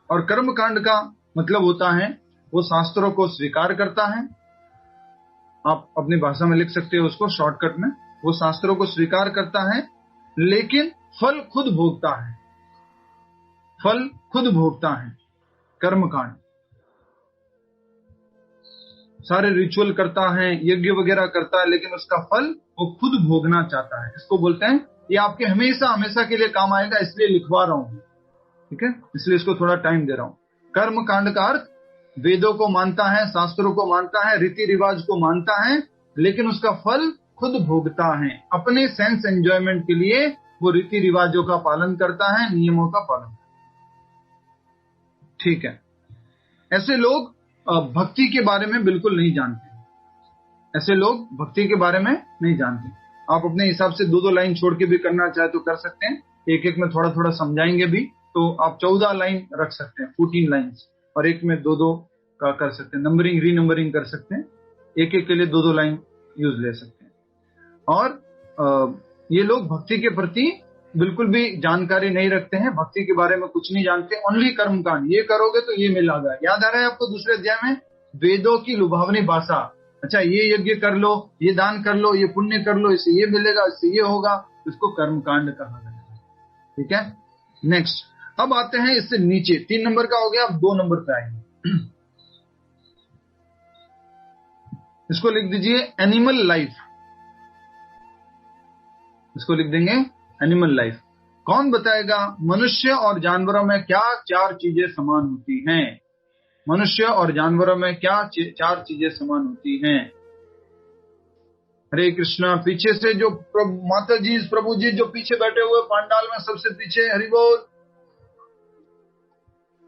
और कर्म कांड का मतलब होता है वो शास्त्रों को स्वीकार करता है। आप अपनी भाषा में लिख सकते हो उसको शॉर्टकट में। वो शास्त्रों को स्वीकार करता है लेकिन फल खुद भोगता है। फल खुद भोगता है, कर्म कांड। सारे रिचुअल करता है, यज्ञ वगैरह करता है, लेकिन उसका फल वो खुद भोगना चाहता है। इसको बोलते हैं, ये आपके हमेशा हमेशा के लिए काम आएगा, इसलिए लिखवा रहा हूं। ठीक है, इसलिए इसको थोड़ा टाइम दे रहा हूं। कर्म कांड का अर्थ वेदों को मानता है, शास्त्रों को मानता है, रीति रिवाज को मानता है, लेकिन उसका फल खुद भोगता है। अपने सेंस एंजॉयमेंट के लिए वो रीति रिवाजों का पालन करता है, नियमों का पालन। ठीक है, ऐसे लोग भक्ति के बारे में बिल्कुल नहीं जानते। ऐसे लोग भक्ति के बारे में नहीं जानते। आप अपने हिसाब से 2-2 लाइन छोड़ के भी करना चाहे तो कर सकते हैं, एक एक में थोड़ा थोड़ा समझाएंगे भी, तो आप 14 लाइन रख सकते हैं, 14 लाइन्स, और एक में 2-2 का कर सकते हैं, नंबरिंग रीनंबरिंग कर सकते हैं, एक एक के लिए 2-2 लाइन यूज ले सकते हैं। और ये लोग भक्ति के प्रति बिल्कुल भी जानकारी नहीं रखते हैं, भक्ति के बारे में कुछ नहीं जानते, ओनली कर्मकांड। ये करोगे तो ये मिलेगा। याद आ रहा है आपको दूसरे अध्याय में वेदों की लुभावनी भाषा। अच्छा, ये यज्ञ कर लो, ये दान कर लो, ये पुण्य कर लो, इससे ये मिलेगा, इससे ये होगा, इसको कर्मकांड कहा गया है। ठीक है, नेक्स्ट। अब आते हैं इससे नीचे, 3 नंबर का हो गया, अब 2 नंबर पे आएंगे। इसको लिख दीजिए एनिमल लाइफ। इसको लिख देंगे एनिमल लाइफ। कौन बताएगा मनुष्य और जानवरों में क्या 4 चीजें समान होती हैं? मनुष्य और जानवरों में क्या 4 चीजें समान होती हैं? हरे कृष्णा। पीछे से जो माता जी, प्रभु जी जो पीछे बैठे हुए पांडाल में सबसे पीछे, हरि बोल।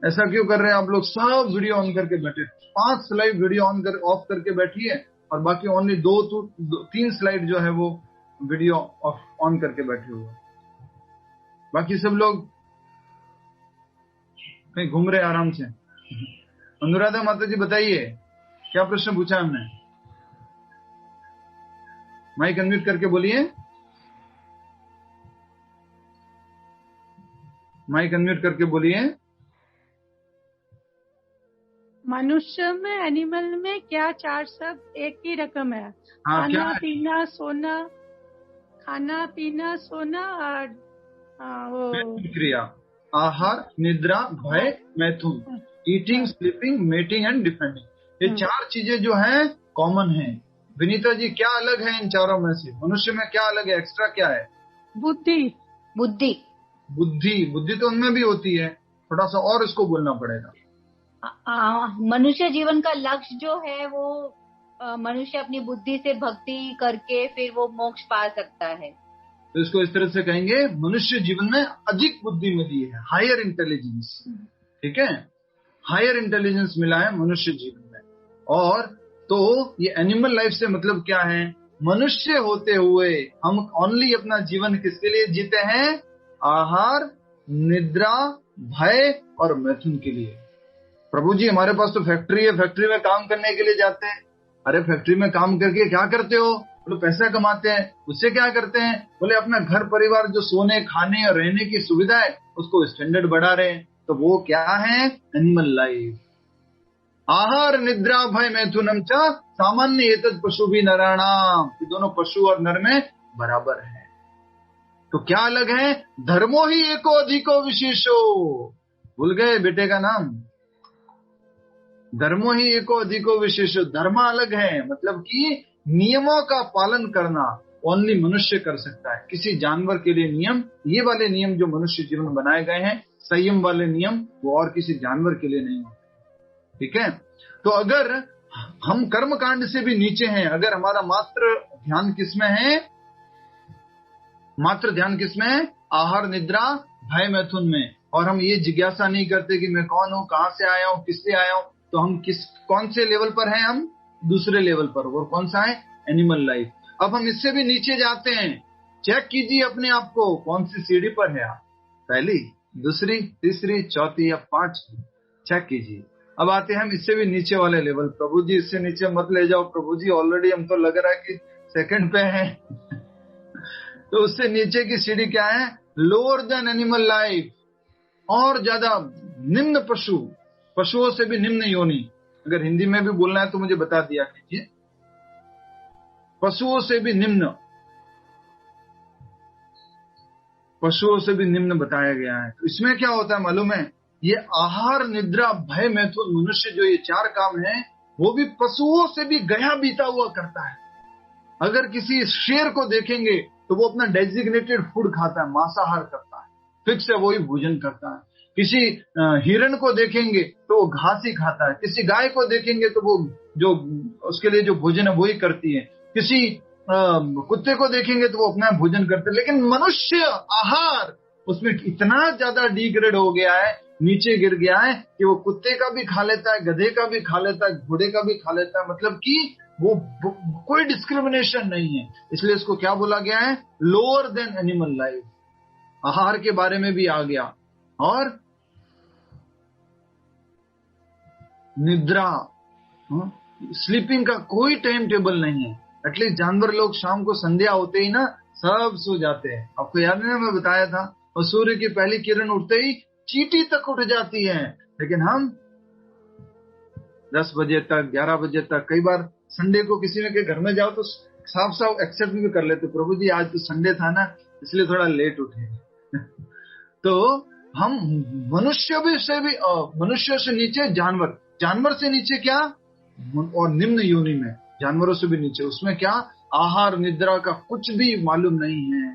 ऐसा क्यों कर रहे हैं आप लोग? सब वीडियो ऑन करके बैठे, 5 स्लाइड वीडियो ऑफ करके बैठिए, और बाकी ओनली 2-3 स्लाइड जो है वो वीडियो ऑन करके बैठे हुए। बाकी सब लोग कहीं घूम रहे आराम से। अनुराधा माता जी बताइए, क्या प्रश्न पूछा हमने? माइक अनम्यूट करके बोलिए, माइक अनम्यूट करके बोलिए। मनुष्य में, एनिमल में क्या चार सब एक ही रकम है? हाँ, क्या खाना है? पीना सोना, खाना पीना सोना और वो क्रिया, आहार, निद्रा, भय, मैथुन, eating, sleeping, mating and defending. ये चार चीजें जो हैं कॉमन हैं। विनीता जी, क्या अलग है इन चारों में से? मनुष्य में क्या अलग है, एक्स्ट्रा क्या है? बुद्धि। बुद्धि। बुद्धि, बुद्धि तो उनमें भी होती है, थोड़ा सा और इसको बोलना पड़ेगा। मनुष्य जीवन का लक्ष्य जो है वो मनुष्य अपनी बुद्धि से भक्ति करके फिर वो मोक्ष पा सकता है। तो इसको इस तरह से कहेंगे, मनुष्य जीवन में अधिक बुद्धि मिली है, हायर इंटेलिजेंस। ठीक है, हायर इंटेलिजेंस मिला है मनुष्य जीवन में। और तो ये एनिमल लाइफ से मतलब क्या है? मनुष्य होते हुए हम ओनली अपना जीवन किसके लिए जीते हैं? आहार, निद्रा, भय और मैथुन के लिए। प्रभु जी, हमारे पास तो फैक्ट्री है, फैक्ट्री में काम करने के लिए जाते हैं। अरे फैक्ट्री में काम करके क्या करते हो? बोले पैसा कमाते हैं। उससे क्या करते हैं? बोले अपना घर परिवार जो सोने खाने और रहने की सुविधा है उसको स्टैंडर्ड बढ़ा रहे हैं। तो वो क्या है? Animal life. आहार, निद्रा, भय, मैथुनम च सामान्य एतत् पशु भी नराणाम। ये दोनों पशु और नर में बराबर है। तो क्या अलग है? धर्मो ही एको अधिको विशेषो। भूल गए बेटे का नाम? धर्मो ही एको अधिको विशेषो। धर्म अलग है, मतलब कि नियमों का पालन करना ओनली मनुष्य कर सकता है। किसी जानवर के लिए नियम, ये वाले नियम जो मनुष्य जीवन में बनाए गए हैं, संयम वाले नियम, वो और किसी जानवर के लिए नहीं होते। ठीक है, तो अगर हम कर्म कांड से भी नीचे हैं, अगर हमारा मात्र ध्यान किसमें है? मात्र ध्यान किसमें है? आहार, निद्रा, भय, मैथुन में। और हम ये जिज्ञासा नहीं करते कि मैं कौन हूं, कहां से आया हूं, किससे आया हूं। तो हम कौन से लेवल पर हैं? हम दूसरे लेवल पर। और कौन सा है? Animal life. अब हम इससे भी नीचे जाते हैं। चेक कीजिए अपने आप को, कौन सी सीढ़ी पर है आप? पहली, दूसरी, तीसरी, चौथी या पांचवी? चेक कीजिए। अब आते हैं हम इससे भी नीचे वाले लेवल। प्रभु जी इससे नीचे मत ले जाओ प्रभु जी, ऑलरेडी हम तो लग रहा है कि सेकंड पे हैं। तो उससे नीचे की सीढ़ी क्या है? लोअर देन एनिमल लाइफ, और ज्यादा निम्न पशु, पशुओं से भी निम्न योनि। अगर हिंदी में भी बोलना है तो मुझे बता दिया कीजिए। पशुओं से भी निम्न, पशुओं से भी निम्न बताया गया है। तो इसमें क्या होता है मालूम है? ये आहार, निद्रा, भय, मैथुन, मनुष्य जो ये चार काम है वो भी पशुओं से भी गया बीता हुआ करता है। अगर किसी शेर को देखेंगे तो वो अपना डेजिग्नेटेड फूड खाता है, मांसाहार करता है, फिक्स है वही भोजन करता है। किसी हिरण को देखेंगे तो वो घास ही खाता है। किसी गाय को देखेंगे तो वो जो उसके लिए जो भोजन है वही करती है। किसी कुत्ते को देखेंगे तो वो अपना भोजन करते हैं। लेकिन मनुष्य आहार, उसमें इतना ज्यादा डिग्रेड हो गया है, नीचे गिर गया है कि वो कुत्ते का भी खा लेता है, गधे का भी खा लेता है, घोड़े का भी खा लेता है। मतलब कि वो कोई डिस्क्रिमिनेशन नहीं है। इसलिए इसको क्या बोला गया है? Lower than animal life. आहार के बारे में भी आ गया। और निद्रा, स्लीपिंग का कोई टाइम टेबल नहीं है। एटलीस्ट जानवर लोग शाम को संध्या होते ही ना सब सो जाते हैं। आपको याद है ना, मैं बताया था। और सूर्य की पहली किरण उठते ही चींटी तक उठ जाती है। लेकिन हम 10 बजे तक, 11 बजे तक, कई बार संडे को किसी के घर में जाओ तो साफ साफ एक्सेप्ट भी कर लेते, प्रभु जी आज तो संडे था ना इसलिए थोड़ा लेट उठे। तो हम मनुष्य से नीचे जानवर, जानवर से नीचे क्या? और निम्न योनि में, जानवरों से भी नीचे, उसमें क्या? आहार, निद्रा का कुछ भी मालूम नहीं है।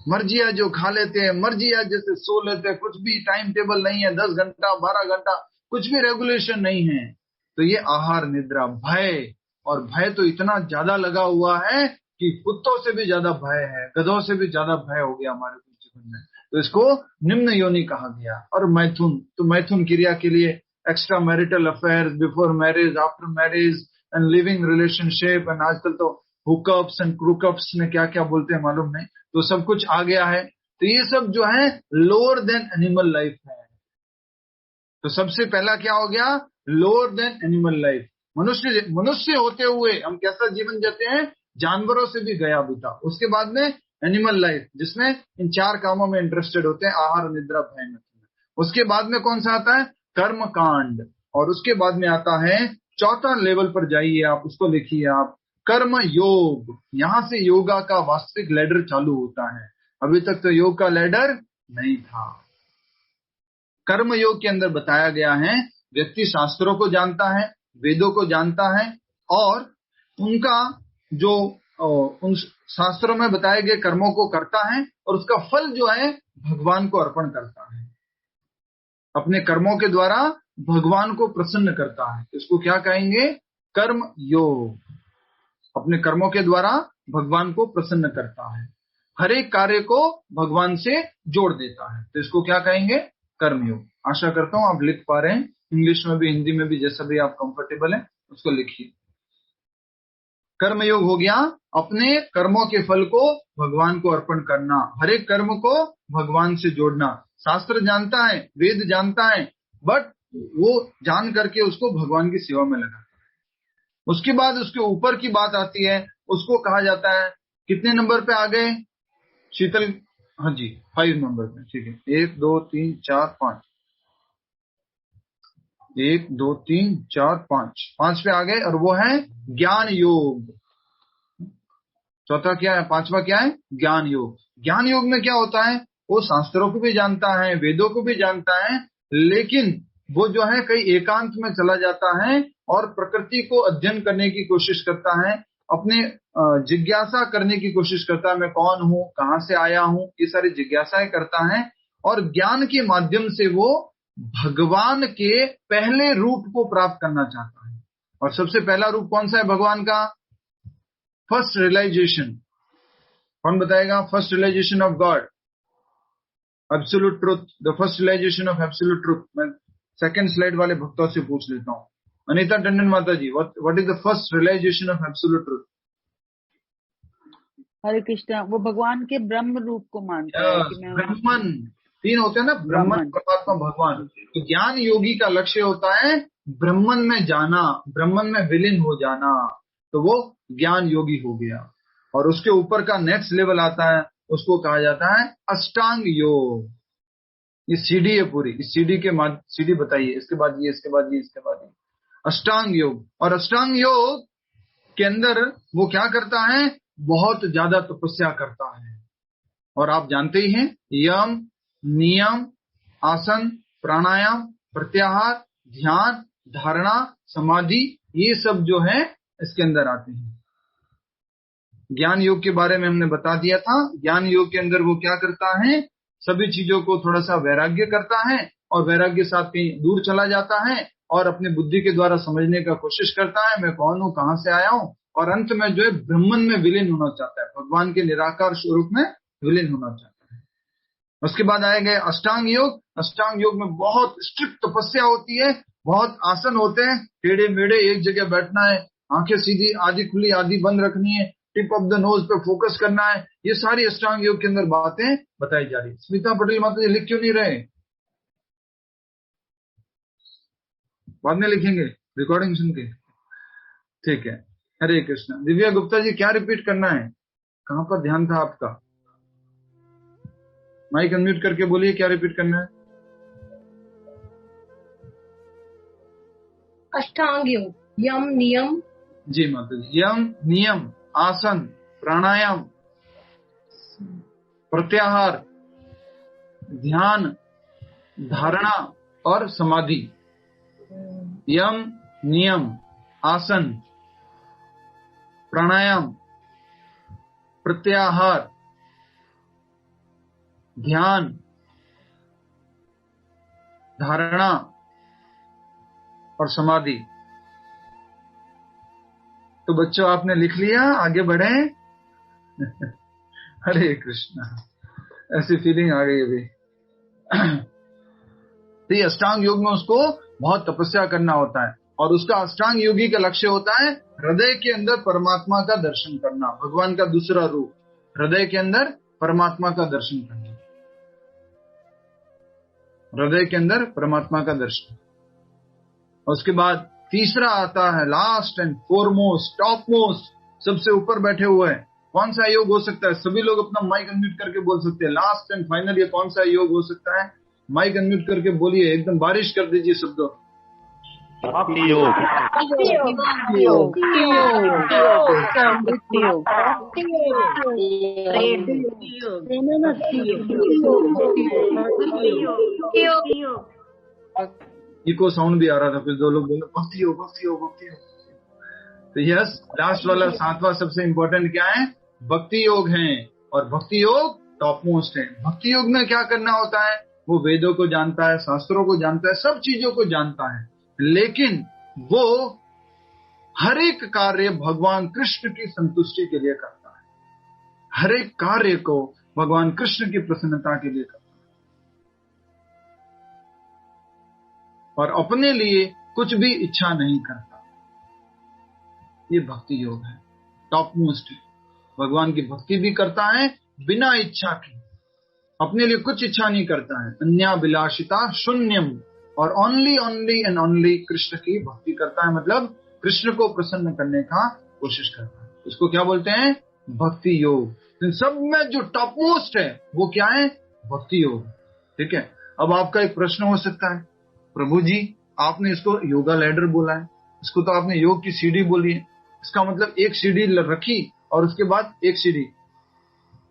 मर्जिया जो खा लेते हैं, मर्जिया जैसे सो लेते हैं, कुछ भी टाइम टेबल नहीं है। 10 घंटा 12 घंटा कुछ भी रेगुलेशन नहीं है। तो ये आहार, निद्रा, भय, और भय तो इतना ज्यादा लगा हुआ है कि कुत्तों से भी ज्यादा भय है, गधों से भी ज्यादा भय हो गया हमारे जीवन में। तो इसको निम्न योनि कहा गया। और मैथुन, तो मैथुन क्रिया के लिए extra marital affair, before marriage, after marriage and living relationship, and आजकल तो हुकअप्स एंड क्रूकअप्स में क्या क्या बोलते हैं मालूम नहीं, तो सब कुछ आ गया है। तो ये सब जो है लोअर देन एनिमल लाइफ है। तो सबसे पहला क्या हो गया, लोअर देन एनिमल लाइफ। मनुष्य होते हुए हम कैसा जीवन जीते हैं, जानवरों से भी गया बीता। उसके बाद में एनिमल लाइफ, जिसमें इन 4 कामों में इंटरेस्टेड होते हैं, आहार, निद्रा, भय, मैथुन। उसके बाद में कौन सा आता है, कर्म कांड। और उसके बाद में आता है, चौथा लेवल पर जाइए आप, उसको लिखिए आप, कर्म योग। यहां से योगा का वास्तविक लैडर चालू होता है। अभी तक तो योग का लैडर नहीं था। कर्म योग के अंदर बताया गया है, व्यक्ति शास्त्रों को जानता है, वेदों को जानता है, और उनका जो उन शास्त्रों में बताए गए कर्मों को करता है, और उसका फल जो है भगवान को अर्पण करता है। अपने कर्मों के द्वारा भगवान को प्रसन्न करता है। इसको क्या कहेंगे, कर्म योग। अपने कर्मों के द्वारा भगवान को प्रसन्न करता है, हर एक कार्य को भगवान से जोड़ देता है, तो इसको क्या कहेंगे, कर्मयोग। आशा करता हूं आप लिख पा रहे हैं, इंग्लिश में भी हिंदी में भी, जैसा भी आप कंफर्टेबल है उसको लिखिए। कर्मयोग हो गया अपने कर्मों के फल को भगवान को अर्पण करना, हर एक कर्म को भगवान से जोड़ना। शास्त्र जानता है, वेद जानता है, बट वो जान करके उसको भगवान की सेवा में लगाता है। उसके बाद उसके ऊपर की बात आती है, उसको कहा जाता है, कितने नंबर पे आ गए शीतल, हाँ जी 5 नंबर पे, ठीक है, 1 2 3 4 5, 1 2 3 4 5 पे आ गए, और वो है ज्ञान योग। चौथा क्या है, 5वां क्या है, ज्ञान योग। ज्ञान योग में क्या होता है, वो शास्त्रों को भी जानता है, वेदों को भी जानता है, लेकिन वो जो है कहीं एकांत में चला जाता है और प्रकृति को अध्ययन करने की कोशिश करता है, अपने जिज्ञासा करने की कोशिश करता है, मैं कौन हूँ, कहाँ से आया हूँ, ये सारी जिज्ञासाएं करता है। और ज्ञान के माध्यम से वो भगवान के पहले रूप को प्राप्त करना चाहता है। और सबसे पहला रूप कौन सा है भगवान का, फर्स्ट रियलाइजेशन। कौन बताएगा, first realization of God, absolute truth, the first realization of absolute truth. मैं सेकंड स्लाइड वाले भक्तों से पूछ लेता हूँ, Anita Tandon Mata ji, what is the first realization of absolute truth? Hare Krishna, वो भगवान के ब्रह्म रूप को मानता है कि मैं ब्रह्मन, 3 होते हैं ना, ब्रह्मन, परमात्मा, भगवान। तो ज्ञान योगी का लक्ष्य होता है ब्रह्मन में जाना, ब्रह्मन में विलीन हो जाना, तो वो ज्ञान योगी हो गया। और उसके ऊपर का नेक्स्ट लेवल आता है, उसको कहा जाता है अष्टांग योग। ये सीढ़ी है पूरी, इस सीढ़ी के सीढ़ी बताइए, इसके बाद ये, इसके बाद ये, इसके बाद ये, अष्टांग योग। और अष्टांग योग के अंदर वो क्या करता है, बहुत ज्यादा तपस्या करता है। और आप जानते ही हैं, यम, नियम, आसन, प्राणायाम, प्रत्याहार, ध्यान, धारणा, समाधि, ये सब जो है इसके अंदर आते हैं। ज्ञान योग के बारे में हमने बता दिया था। ज्ञान योग के अंदर वो क्या करता है, सभी चीजों को थोड़ा सा वैराग्य करता है, और वैराग्य साथ कहीं दूर चला जाता है, और अपनी बुद्धि के द्वारा समझने का कोशिश करता है, मैं कौन हूँ, कहाँ से आया हूँ, और अंत में जो है ब्रह्मन में विलीन होना चाहता है, भगवान के निराकार स्वरूप में विलीन होना चाहता है। उसके बाद आएगा अष्टांग योग। अष्टांग योग में बहुत स्ट्रिक्ट तपस्या होती है, बहुत आसन होते हैं, टेढ़े मेढ़े एक जगह बैठना है, आंखें सीधी, आधी खुली आधी बंद रखनी है, टिप ऑफ द नोज पे फोकस करना है। ये सारी अष्टांग योग के अंदर बातें बताई जा रही है। स्मिता पटेल माता जी लिख क्यों नहीं रहे, बाद में लिखेंगे रिकॉर्डिंग सुन के, ठीक है। हरे कृष्णा। दिव्या गुप्ता जी क्या रिपीट करना है, कहां पर ध्यान था आपका, माइक अनम्यूट करके बोलिए, क्या रिपीट करना है? अष्टांग योग, यम, नियम। जी माता जी, यम, नियम, आसन, प्राणायाम, प्रत्याहार, ध्यान, धारणा और समाधि। यम, नियम, आसन, प्राणायाम, प्रत्याहार, ध्यान, धारणा और समाधि। तो बच्चों आपने लिख लिया, आगे बढ़े। हरे कृष्णा, ऐसी फीलिंग आ गई अभी। तो ये अष्टांग योग में उसको बहुत तपस्या करना होता है, और उसका अष्टांग योगी का लक्ष्य होता है हृदय के अंदर परमात्मा का दर्शन करना, भगवान का दूसरा रूप, हृदय के अंदर परमात्मा का दर्शन करना। हृदय के अंदर परमात्मा का दर्शन। उसके बाद तीसरा आता है last and foremost, top most, सबसे ऊपर बैठे हुए हैं। कौन सा योग हो सकता है? सभी लोग अपना माइक अनम्यूट करके बोल सकते हैं। लास्ट एंड फाइनल ये कौन सा योग हो सकता है? माइक अनम्यूट करके बोलिए, एकदम बारिश कर दीजिए शब्दों। भक्ति योग। इको साउंड भी आ रहा था, फिर दो लोग बोले भक्ति योग, भक्ति योग, भक्ति योग। तो यस, लास्ट वाला सातवां सबसे इंपॉर्टेंट क्या है? भक्ति योग है, और भक्ति योग टॉप मोस्ट है। भक्ति योग में क्या करना होता है? वो वेदों को जानता है, शास्त्रों को जानता है, सब चीजों को जानता है, लेकिन वो हर एक कार्य भगवान कृष्ण की संतुष्टि के लिए करता है। हर एक कार्य को भगवान कृष्ण की प्रसन्नता के लिए करता है, और अपने लिए कुछ भी इच्छा नहीं करता। ये भक्ति योग है, टॉप मोस्ट है। भगवान की भक्ति भी करता है बिना इच्छा की, अपने लिए कुछ इच्छा नहीं करता है। अन्याभिलाषिता शून्यम, और only only and only Krishna की भक्ति करता है, मतलब कृष्ण को प्रसन्न करने का कोशिश करता है। उसको क्या बोलते हैं? भक्ति योग। इन सब में जो टॉप मोस्ट है वो क्या है? भक्ति योग। ठीक है। अब आपका एक प्रश्न हो सकता है, प्रभु जी आपने इसको योगा लैडर बोला है, इसको तो आपने योग की सीढ़ी बोली है, इसका मतलब एक सीढ़ी रखी और उसके बाद एक सीढ़ी,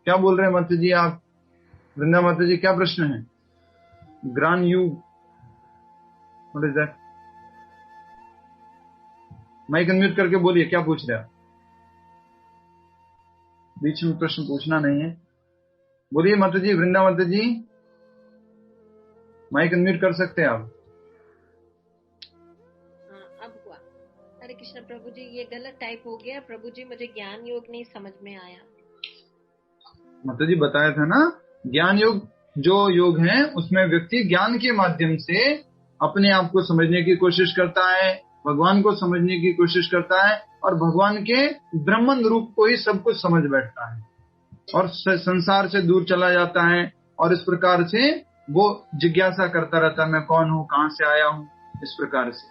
क्या बोल रहे हैं माता जी आप? वृंदा माता जी, क्या प्रश्न है? ग्रान you, what is that? Mic unmute करके बोलिए, क्या पूछ रहे हैं आप? बीच में प्रश्न पूछना नहीं है, बोलिए माता जी। वृंदा माता जी, माइक अनम्यूट कर सकते हैं आप। अब हुआ। हरे कृष्ण प्रभु जी, ये गलत टाइप हो गया प्रभु जी, मुझे ज्ञान योग नहीं समझ में आया। माता जी बताया था ना, ज्ञान योग जो योग है उसमें व्यक्ति ज्ञान के माध्यम से अपने आप को समझने की कोशिश करता है, भगवान को समझने की कोशिश करता है, और भगवान के ब्रह्मन रूप को ही सब कुछ समझ बैठता है, और संसार से दूर चला जाता है, और इस प्रकार से वो जिज्ञासा करता रहता है, मैं कौन हूँ, कहाँ से आया हूँ। इस प्रकार से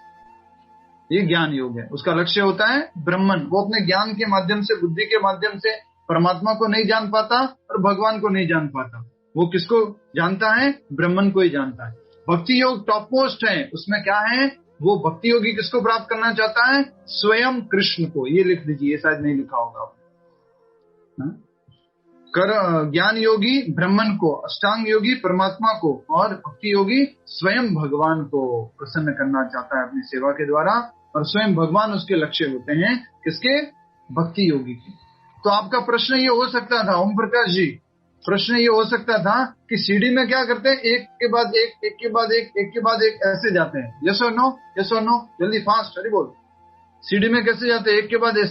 ये ज्ञान योग है। उसका लक्ष्य होता है ब्रह्मन। वो अपने ज्ञान के माध्यम से, बुद्धि के माध्यम से परमात्मा को नहीं जान पाता और भगवान को नहीं जान पाता। वो किसको जानता है? ब्रह्मन को ही जानता है। भक्ति योग टॉप मोस्ट है। उसमें क्या है? वो भक्ति योगी किसको प्राप्त करना चाहता है? स्वयं कृष्ण को। ये लिख दीजिए, ये शायद नहीं लिखा होगा आपने। ज्ञान योगी ब्रह्मन को, अष्टांग योगी परमात्मा को, और भक्ति योगी स्वयं भगवान को प्रसन्न करना चाहता है अपनी सेवा के द्वारा, और स्वयं भगवान उसके लक्ष्य होते हैं। किसके? भक्ति योगी के। तो आपका प्रश्न ये हो सकता था ओम प्रकाश जी, प्रश्न ये हो सकता था कि सीढ़ी में क्या करते हैं? एक के बाद एक, एक के बाद एक, एक के बाद एक, ऐसे जाते हैं। यस और नो, यस और नो, जल्दी फास्ट, हरी बोल। सीढ़ी में कैसे जाते हैं? एक के बाद एक।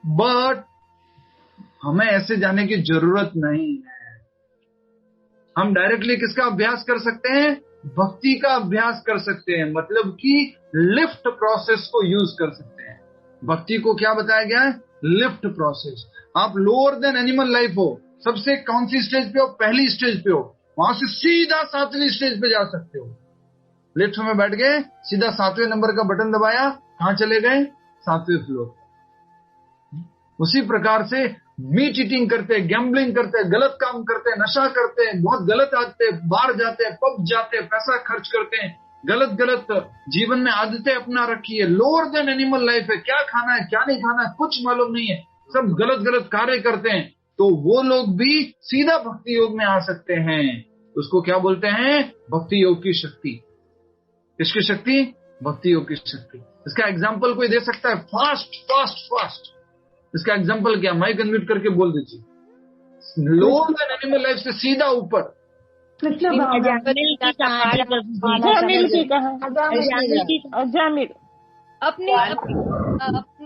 बट हमें ऐसे जाने की जरूरत नहीं है। हम डायरेक्टली किसका अभ्यास कर सकते हैं? भक्ति का अभ्यास कर सकते हैं, मतलब कि लिफ्ट प्रोसेस को यूज कर सकते हैं। भक्ति को क्या बताया गया है? Lift process. आप लोअर देन एनिमल लाइफ हो, सबसे कौन सी स्टेज पे हो? पहली स्टेज पे हो, वहां से सीधा 7वीं स्टेज पे जा सकते हो। लिफ्ट में बैठ गए, सीधा 7वें नंबर का बटन दबाया, कहां चले गए? 7वें फ्लोर। उसी प्रकार से मीट ईटिंग करते हैं, गैम्बलिंग करते हैं, गलत काम करते हैं, नशा करते हैं, बहुत गलत आदतें, बाहर जाते हैं, पब जाते हैं, पैसा खर्च करते हैं, गलत गलत जीवन में आदतें अपना रखी है। लोअर देन एनिमल लाइफ है, क्या खाना है क्या नहीं खाना है कुछ मालूम नहीं है, सब गलत गलत कार्य करते हैं। तो वो लोग भी सीधा भक्ति योग में आ सकते हैं। उसको क्या बोलते हैं? भक्ति योग की शक्ति। किसकी शक्ति? भक्ति योग की शक्ति। इसका एग्जाम्पल कोई दे सकता है? Fast fast fast. इसका एग्जाम्पल क्या? माइक अनम्यूट करके बोल दीजिए। लोअर देन एनिमल लाइफ से सीधा ऊपर। अपनी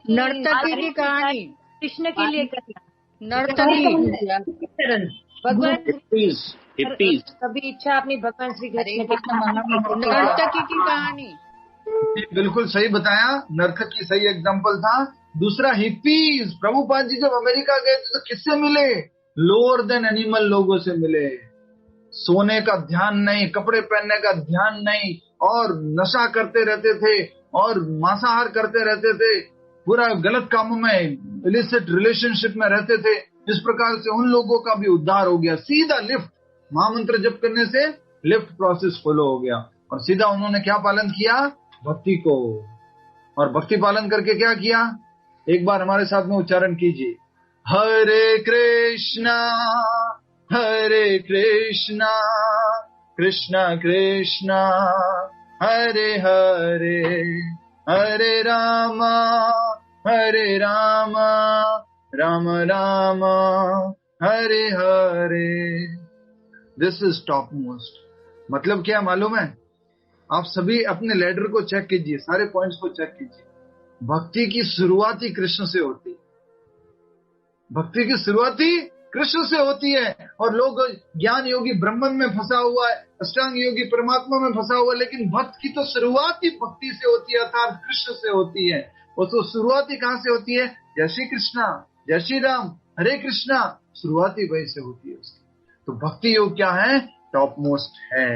नर्तकी की कहानी कृष्ण के लिए करना। नर्तकी भगवान कभी इच्छा अपनी भगवान श्री कृष्ण की नर्तकी की कहानी। बिल्कुल सही बताया, नर्तकी सही एग्जाम्पल था। दूसरा हिप्पीज। प्रभुपाद जी जब अमेरिका गए तो किससे मिले? लोअर देन एनिमल लोगों से मिले। सोने का ध्यान नहीं, कपड़े पहनने का ध्यान नहीं, और नशा करते रहते थे और मांसाहार करते रहते थे, पूरा गलत कामों में, इलिसिट रिलेशनशिप में रहते थे। इस प्रकार से उन लोगों का भी उद्धार हो गया। सीधा लिफ्ट, महामंत्र जप करने से लिफ्ट प्रोसेस फॉलो हो गया, और सीधा उन्होंने क्या पालन किया? भक्ति को। और भक्ति पालन करके क्या किया? एक बार हमारे साथ में उच्चारण कीजिए, Hare Krishna Krishna Krishna Hare Hare, Hare Rama Ram Ram Hare Hare. This is top most. मतलब क्या मालूम है? आप सभी अपने लेडर को चेक कीजिए, सारे पॉइंट्स को चेक कीजिए। भक्ति की शुरुआत ही कृष्ण से होती है। भक्ति की शुरुआत ही कृष्ण से होती है। और लोग ज्ञान योगी ब्रह्मन में फंसा हुआ है, अष्टांग योगी परमात्मा में फंसा हुआ है, लेकिन भक्त की तो शुरुआत ही भक्ति से होती है, अर्थात कृष्ण से होती है। वो तो शुरुआत ही कहां से होती है? जय श्री कृष्णा, जय श्री राम, हरे कृष्णा, शुरुआत ही वही से होती है उसकी। तो भक्ति योग क्या है? टॉप मोस्ट है।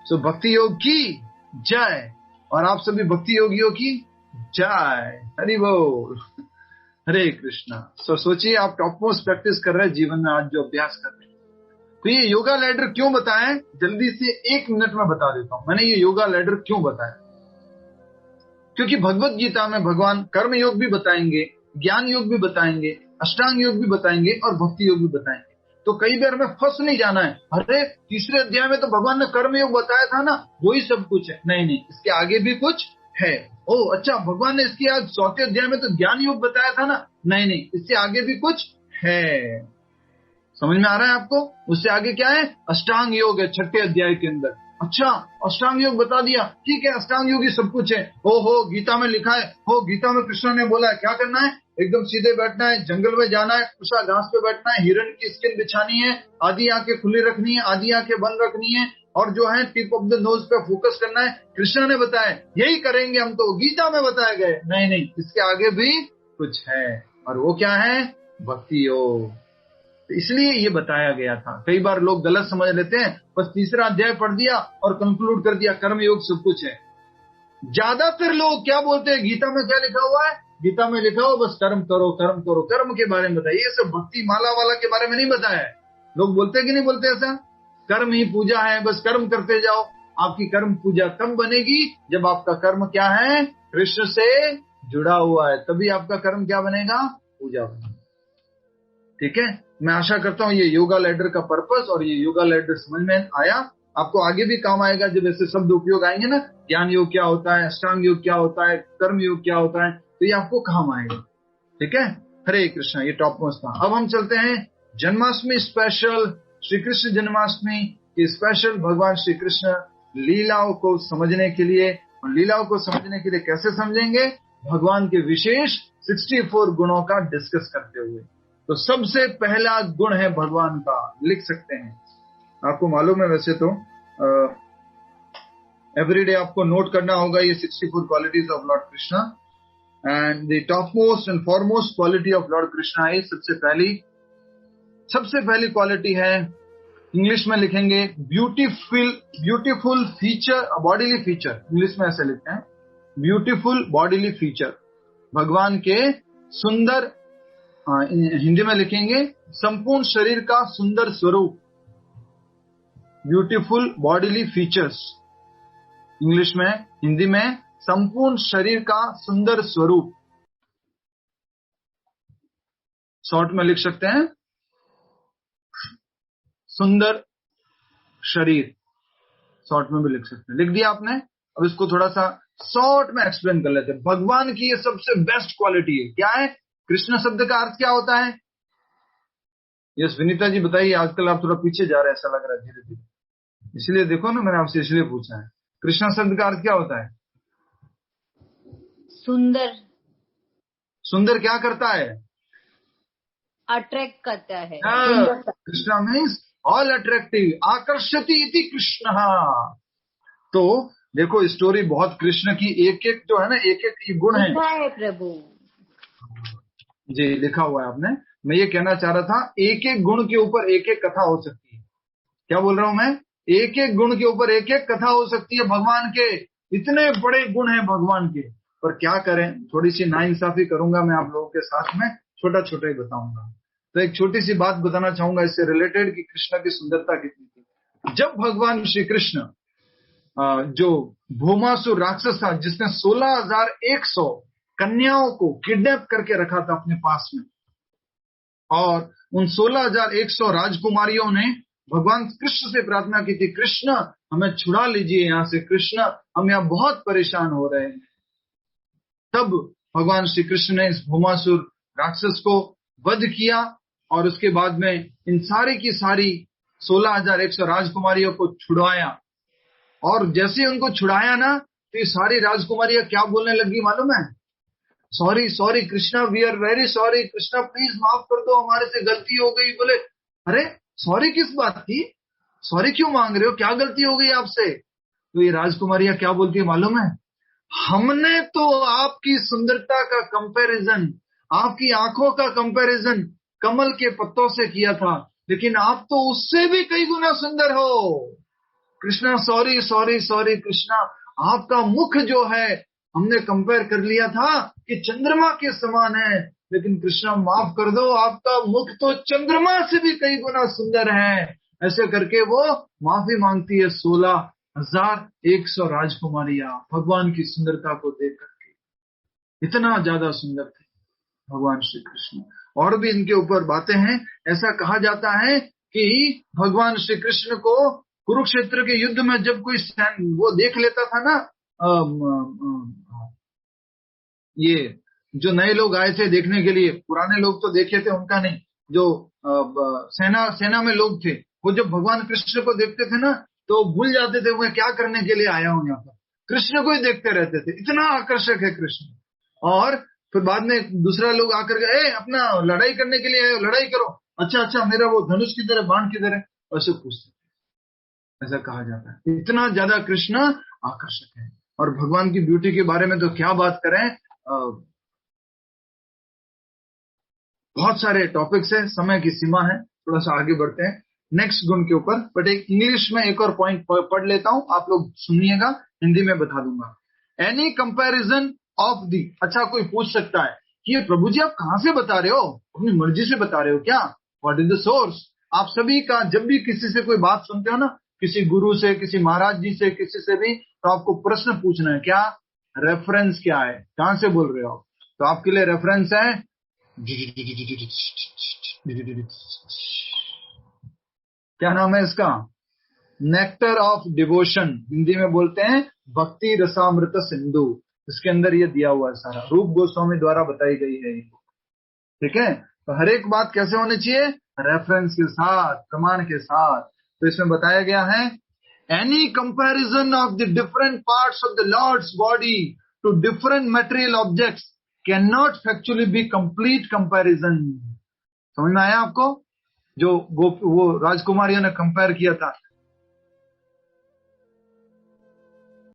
सो भक्ति योग की जय, और आप सभी भक्ति योगियों की जय। हरि बोल, हरे कृष्णा। सो सोचिए, आप टॉप मोस्ट प्रैक्टिस कर रहे हैं जीवन में, आज जो अभ्यास कर रहे हैं। तो ये योगा लैडर क्यों बताएं? जल्दी से 1 मिनट में बता देता हूं। मैंने ये योगा लैडर क्यों बताया? क्योंकि भगवत गीता में भगवान कर्म योग भी बताएंगे, ज्ञान योग भी बताएंगे, अष्टांग योग भी बताएंगे और भक्ति योग भी बताएंगे। तो कई बार में फंस नहीं जाना है, अरे तीसरे अध्याय में तो भगवान ने कर्म योग बताया था ना, वही सब कुछ है। नहीं, इसके आगे भी कुछ है। ओ अच्छा, भगवान ने इसके आज 4थे अध्याय में तो ज्ञान योग बताया था ना। नहीं, इससे आगे भी कुछ है। समझ में आ रहा है आपको? उससे आगे क्या है? अष्टांग योग है 6ठे अध्याय के अंदर। अच्छा, अष्टांग योग बता दिया, ठीक है, अष्टांग योग ही सब कुछ है। हो गीता में लिखा है, गीता में कृष्ण ने बोला है क्या करना है? एकदम सीधे बैठना है, जंगल में जाना है, कुशा घास पे बैठना है, हिरण की स्किन बिछानी है, आधी आंखें खुली रखनी है, आधी आंखें बंद रखनी है, और जो है टिप ऑफ द नोज पे फोकस करना है। कृष्ण ने बताया, यही करेंगे हम तो, गीता में बताए गए। नहीं, इसके आगे भी कुछ है, और वो क्या है? भक्ति योग। तो इसलिए ये बताया गया था। कई बार लोग गलत समझ लेते हैं, बस तीसरा अध्याय पढ़ दिया और कंक्लूड कर दिया कर्म योग सब कुछ है। ज्यादातर लोग क्या बोलते हैं? गीता में क्या लिखा हुआ है? गीता में लिखा हुआ बस कर्म करो, कर्म करो, कर्म के बारे में बताया। ये सब भक्ति माला वाला के बारे में नहीं बताया है। लोग बोलते हैं कि नहीं बोलते ऐसा? कर्म ही पूजा है, बस कर्म करते जाओ। आपकी कर्म पूजा कब बनेगी? जब आपका कर्म क्या है? कृष्ण से जुड़ा हुआ है, तभी आपका कर्म क्या बनेगा? पूजा बनेगा। ठीक है, मैं आशा करता हूं ये योगा लैडर का पर्पस और ये योगा लैडर समझ में आया। आपको आगे भी काम आएगा जब ऐसे शब्द उपयोग आएंगे ना, ज्ञान योग क्या होता है, अष्टांग योग क्या होता है, कर्म योग क्या होता है, तो ये आपको काम आएगा। ठीक है, हरे कृष्णा। ये टॉप मोस्ट था। अब हम चलते हैं जन्माष्टमी स्पेशल, श्री कृष्ण जन्माष्टमी की स्पेशल भगवान श्री कृष्ण लीलाओं को समझने के लिए। और लीलाओं को समझने के लिए कैसे समझेंगे? भगवान के विशेष 64 गुणों का डिस्कस करते हुए। तो सबसे पहला गुण है भगवान का, लिख सकते हैं। आपको मालूम है वैसे तो एवरीडे आपको नोट करना होगा ये 64 qualities of Lord Krishna. And the top most and foremost quality of Lord Krishna है, सबसे पहली क्वालिटी है, इंग्लिश में लिखेंगे beautiful feature, bodily feature. English में ऐसे लिखते हैं, ब्यूटीफुल बॉडीली फीचर। भगवान के सुंदर, हिंदी में लिखेंगे संपूर्ण शरीर का सुंदर स्वरूप, ब्यूटीफुल बॉडीली फीचर्स। इंग्लिश में, हिंदी में संपूर्ण शरीर का सुंदर स्वरूप। शॉर्ट में लिख सकते हैं सुंदर शरीर, शॉर्ट में भी लिख सकते हैं। लिख दिया आपने। अब इसको थोड़ा सा शॉर्ट में एक्सप्लेन कर लेते हैं। भगवान की ये सबसे बेस्ट क्वालिटी है। क्या है? कृष्ण शब्द का अर्थ क्या होता है? यस विनीता जी बताइए, आजकल आप थोड़ा पीछे जा रहे हैं, ऐसा लग रहा है धीरे धीरे। इसलिए देखो ना, मैंने आपसे इसलिए पूछा है। कृष्ण शब्द का अर्थ क्या होता है? सुंदर। सुंदर क्या करता है? अट्रैक्ट करता है। कृष्णा मीन्स ऑल अट्रैक्टिव, आकर्षति इति कृष्ण। तो देखो स्टोरी बहुत कृष्ण की, एक एक जो है ना, एक एक गुण है प्रभु जी, लिखा हुआ है आपने। मैं ये कहना चाह रहा था, एक एक गुण के ऊपर एक एक कथा हो सकती है। क्या बोल रहा हूं मैं? एक एक गुण के ऊपर एक एक कथा हो सकती है भगवान के, इतने बड़े गुण हैं भगवान के। पर क्या करें, थोड़ी सी नाइंसाफी करूंगा मैं आप लोगों के साथ में, छोटा छोटा ही बताऊंगा। तो एक छोटी सी बात बताना चाहूंगा इससे रिलेटेड कि कृष्ण की सुंदरता कितनी थी। जब भगवान श्री कृष्ण जो भौमासुर राक्षस था, जिसने 16,100 कन्याओं को किडनैप करके रखा था अपने पास में, और उन 16,100 राजकुमारियों ने भगवान कृष्ण से प्रार्थना की थी, कृष्ण हमें छुड़ा लीजिए यहाँ से, कृष्ण हम यहाँ बहुत परेशान हो रहे हैं। तब भगवान श्री कृष्ण ने इस भौमासुर राक्षस को वध किया और उसके बाद में इन सारी की सारी 16,100 राजकुमारियों को छुड़ाया। और जैसे उनको छुड़ाया ना, तो ये सारी राजकुमारियां क्या बोलने लगी मालूम है? Sorry sorry Krishna, we are very sorry, Krishna please माफ कर दो, हमारे से गलती हो गई। बोले अरे सॉरी किस बात की, सॉरी क्यों मांग रहे हो, क्या गलती हो गई आपसे? तो ये राजकुमारियां क्या बोलती है मालूम है? हमने तो आपकी सुंदरता का कंपैरिजन, आपकी आंखों का कंपैरिजन कमल के पत्तों से किया था, लेकिन आप तो उससे भी कई गुना सुंदर हो। Krishna sorry sorry sorry Krishna, आपका मुख जो है हमने कंपेयर कर लिया था कि चंद्रमा के समान है, लेकिन कृष्णा माफ कर दो, आपका मुख तो चंद्रमा से भी कई गुना सुंदर है। ऐसे करके वो माफी मांगती है 16,100 राजकुमारियां भगवान की सुंदरता को देख करके। इतना ज्यादा सुंदर थे भगवान श्री कृष्ण। और भी इनके ऊपर बातें हैं। ऐसा कहा जाता है कि भगवान श्री कृष्ण को कुरुक्षेत्र के युद्ध में जब कोई वो देख लेता था ना, ये जो नए लोग आए थे देखने के लिए, पुराने लोग तो देखे थे उनका नहीं, जो सेना में लोग थे, वो जब भगवान कृष्ण को देखते थे ना तो भूल जाते थे मैं क्या करने के लिए आया हूं यहाँ पर, कृष्ण को ही देखते रहते थे, इतना आकर्षक है कृष्ण। और फिर बाद में दूसरा लोग आकर के अपना लड़ाई करने के लिए आए, लड़ाई करो, अच्छा अच्छा मेरा वो धनुष किधर है, बाण किधर है, ऐसे पूछते, ऐसा कहा जाता है। इतना ज्यादा कृष्ण आकर्षक है। और भगवान की ब्यूटी के बारे में तो क्या बात करें, बहुत सारे टॉपिक्स है, समय की सीमा है, थोड़ा सा आगे बढ़ते हैं नेक्स्ट गुण के ऊपर। बट एक इंग्लिश में एक और पॉइंट पढ़ लेता हूं, आप लोग सुनिएगा, हिंदी में बता दूंगा। एनी कंपैरिजन ऑफ दी, अच्छा कोई पूछ सकता है कि ये प्रभु जी आप कहां से बता रहे हो, अपनी मर्जी से बता रहे हो क्या, व्हाट इज द सोर्स? आप सभी का जब भी किसी से कोई बात सुनते हो ना, किसी गुरु से, किसी महाराज जी से, किसी से भी, तो आपको प्रश्न पूछना है, क्या रेफरेंस क्या है, कहां से बोल रहे हो? तो आपके लिए रेफरेंस है क्या नाम है इसका, नेक्टर ऑफ डिवोशन, हिंदी में बोलते हैं भक्ति रसामृत सिंधु। इसके अंदर ये दिया हुआ है सारा, रूप गोस्वामी द्वारा बताई गई है, ठीक है। तो हर एक बात कैसे होनी चाहिए, रेफरेंस के साथ, प्रमाण के साथ। तो इसमें बताया गया है any comparison of the different parts of the lord's body to different material objects can not factually be complete comparison. समझ में आया आपको? जो वो राजकुमारियों ने कंपेयर किया था,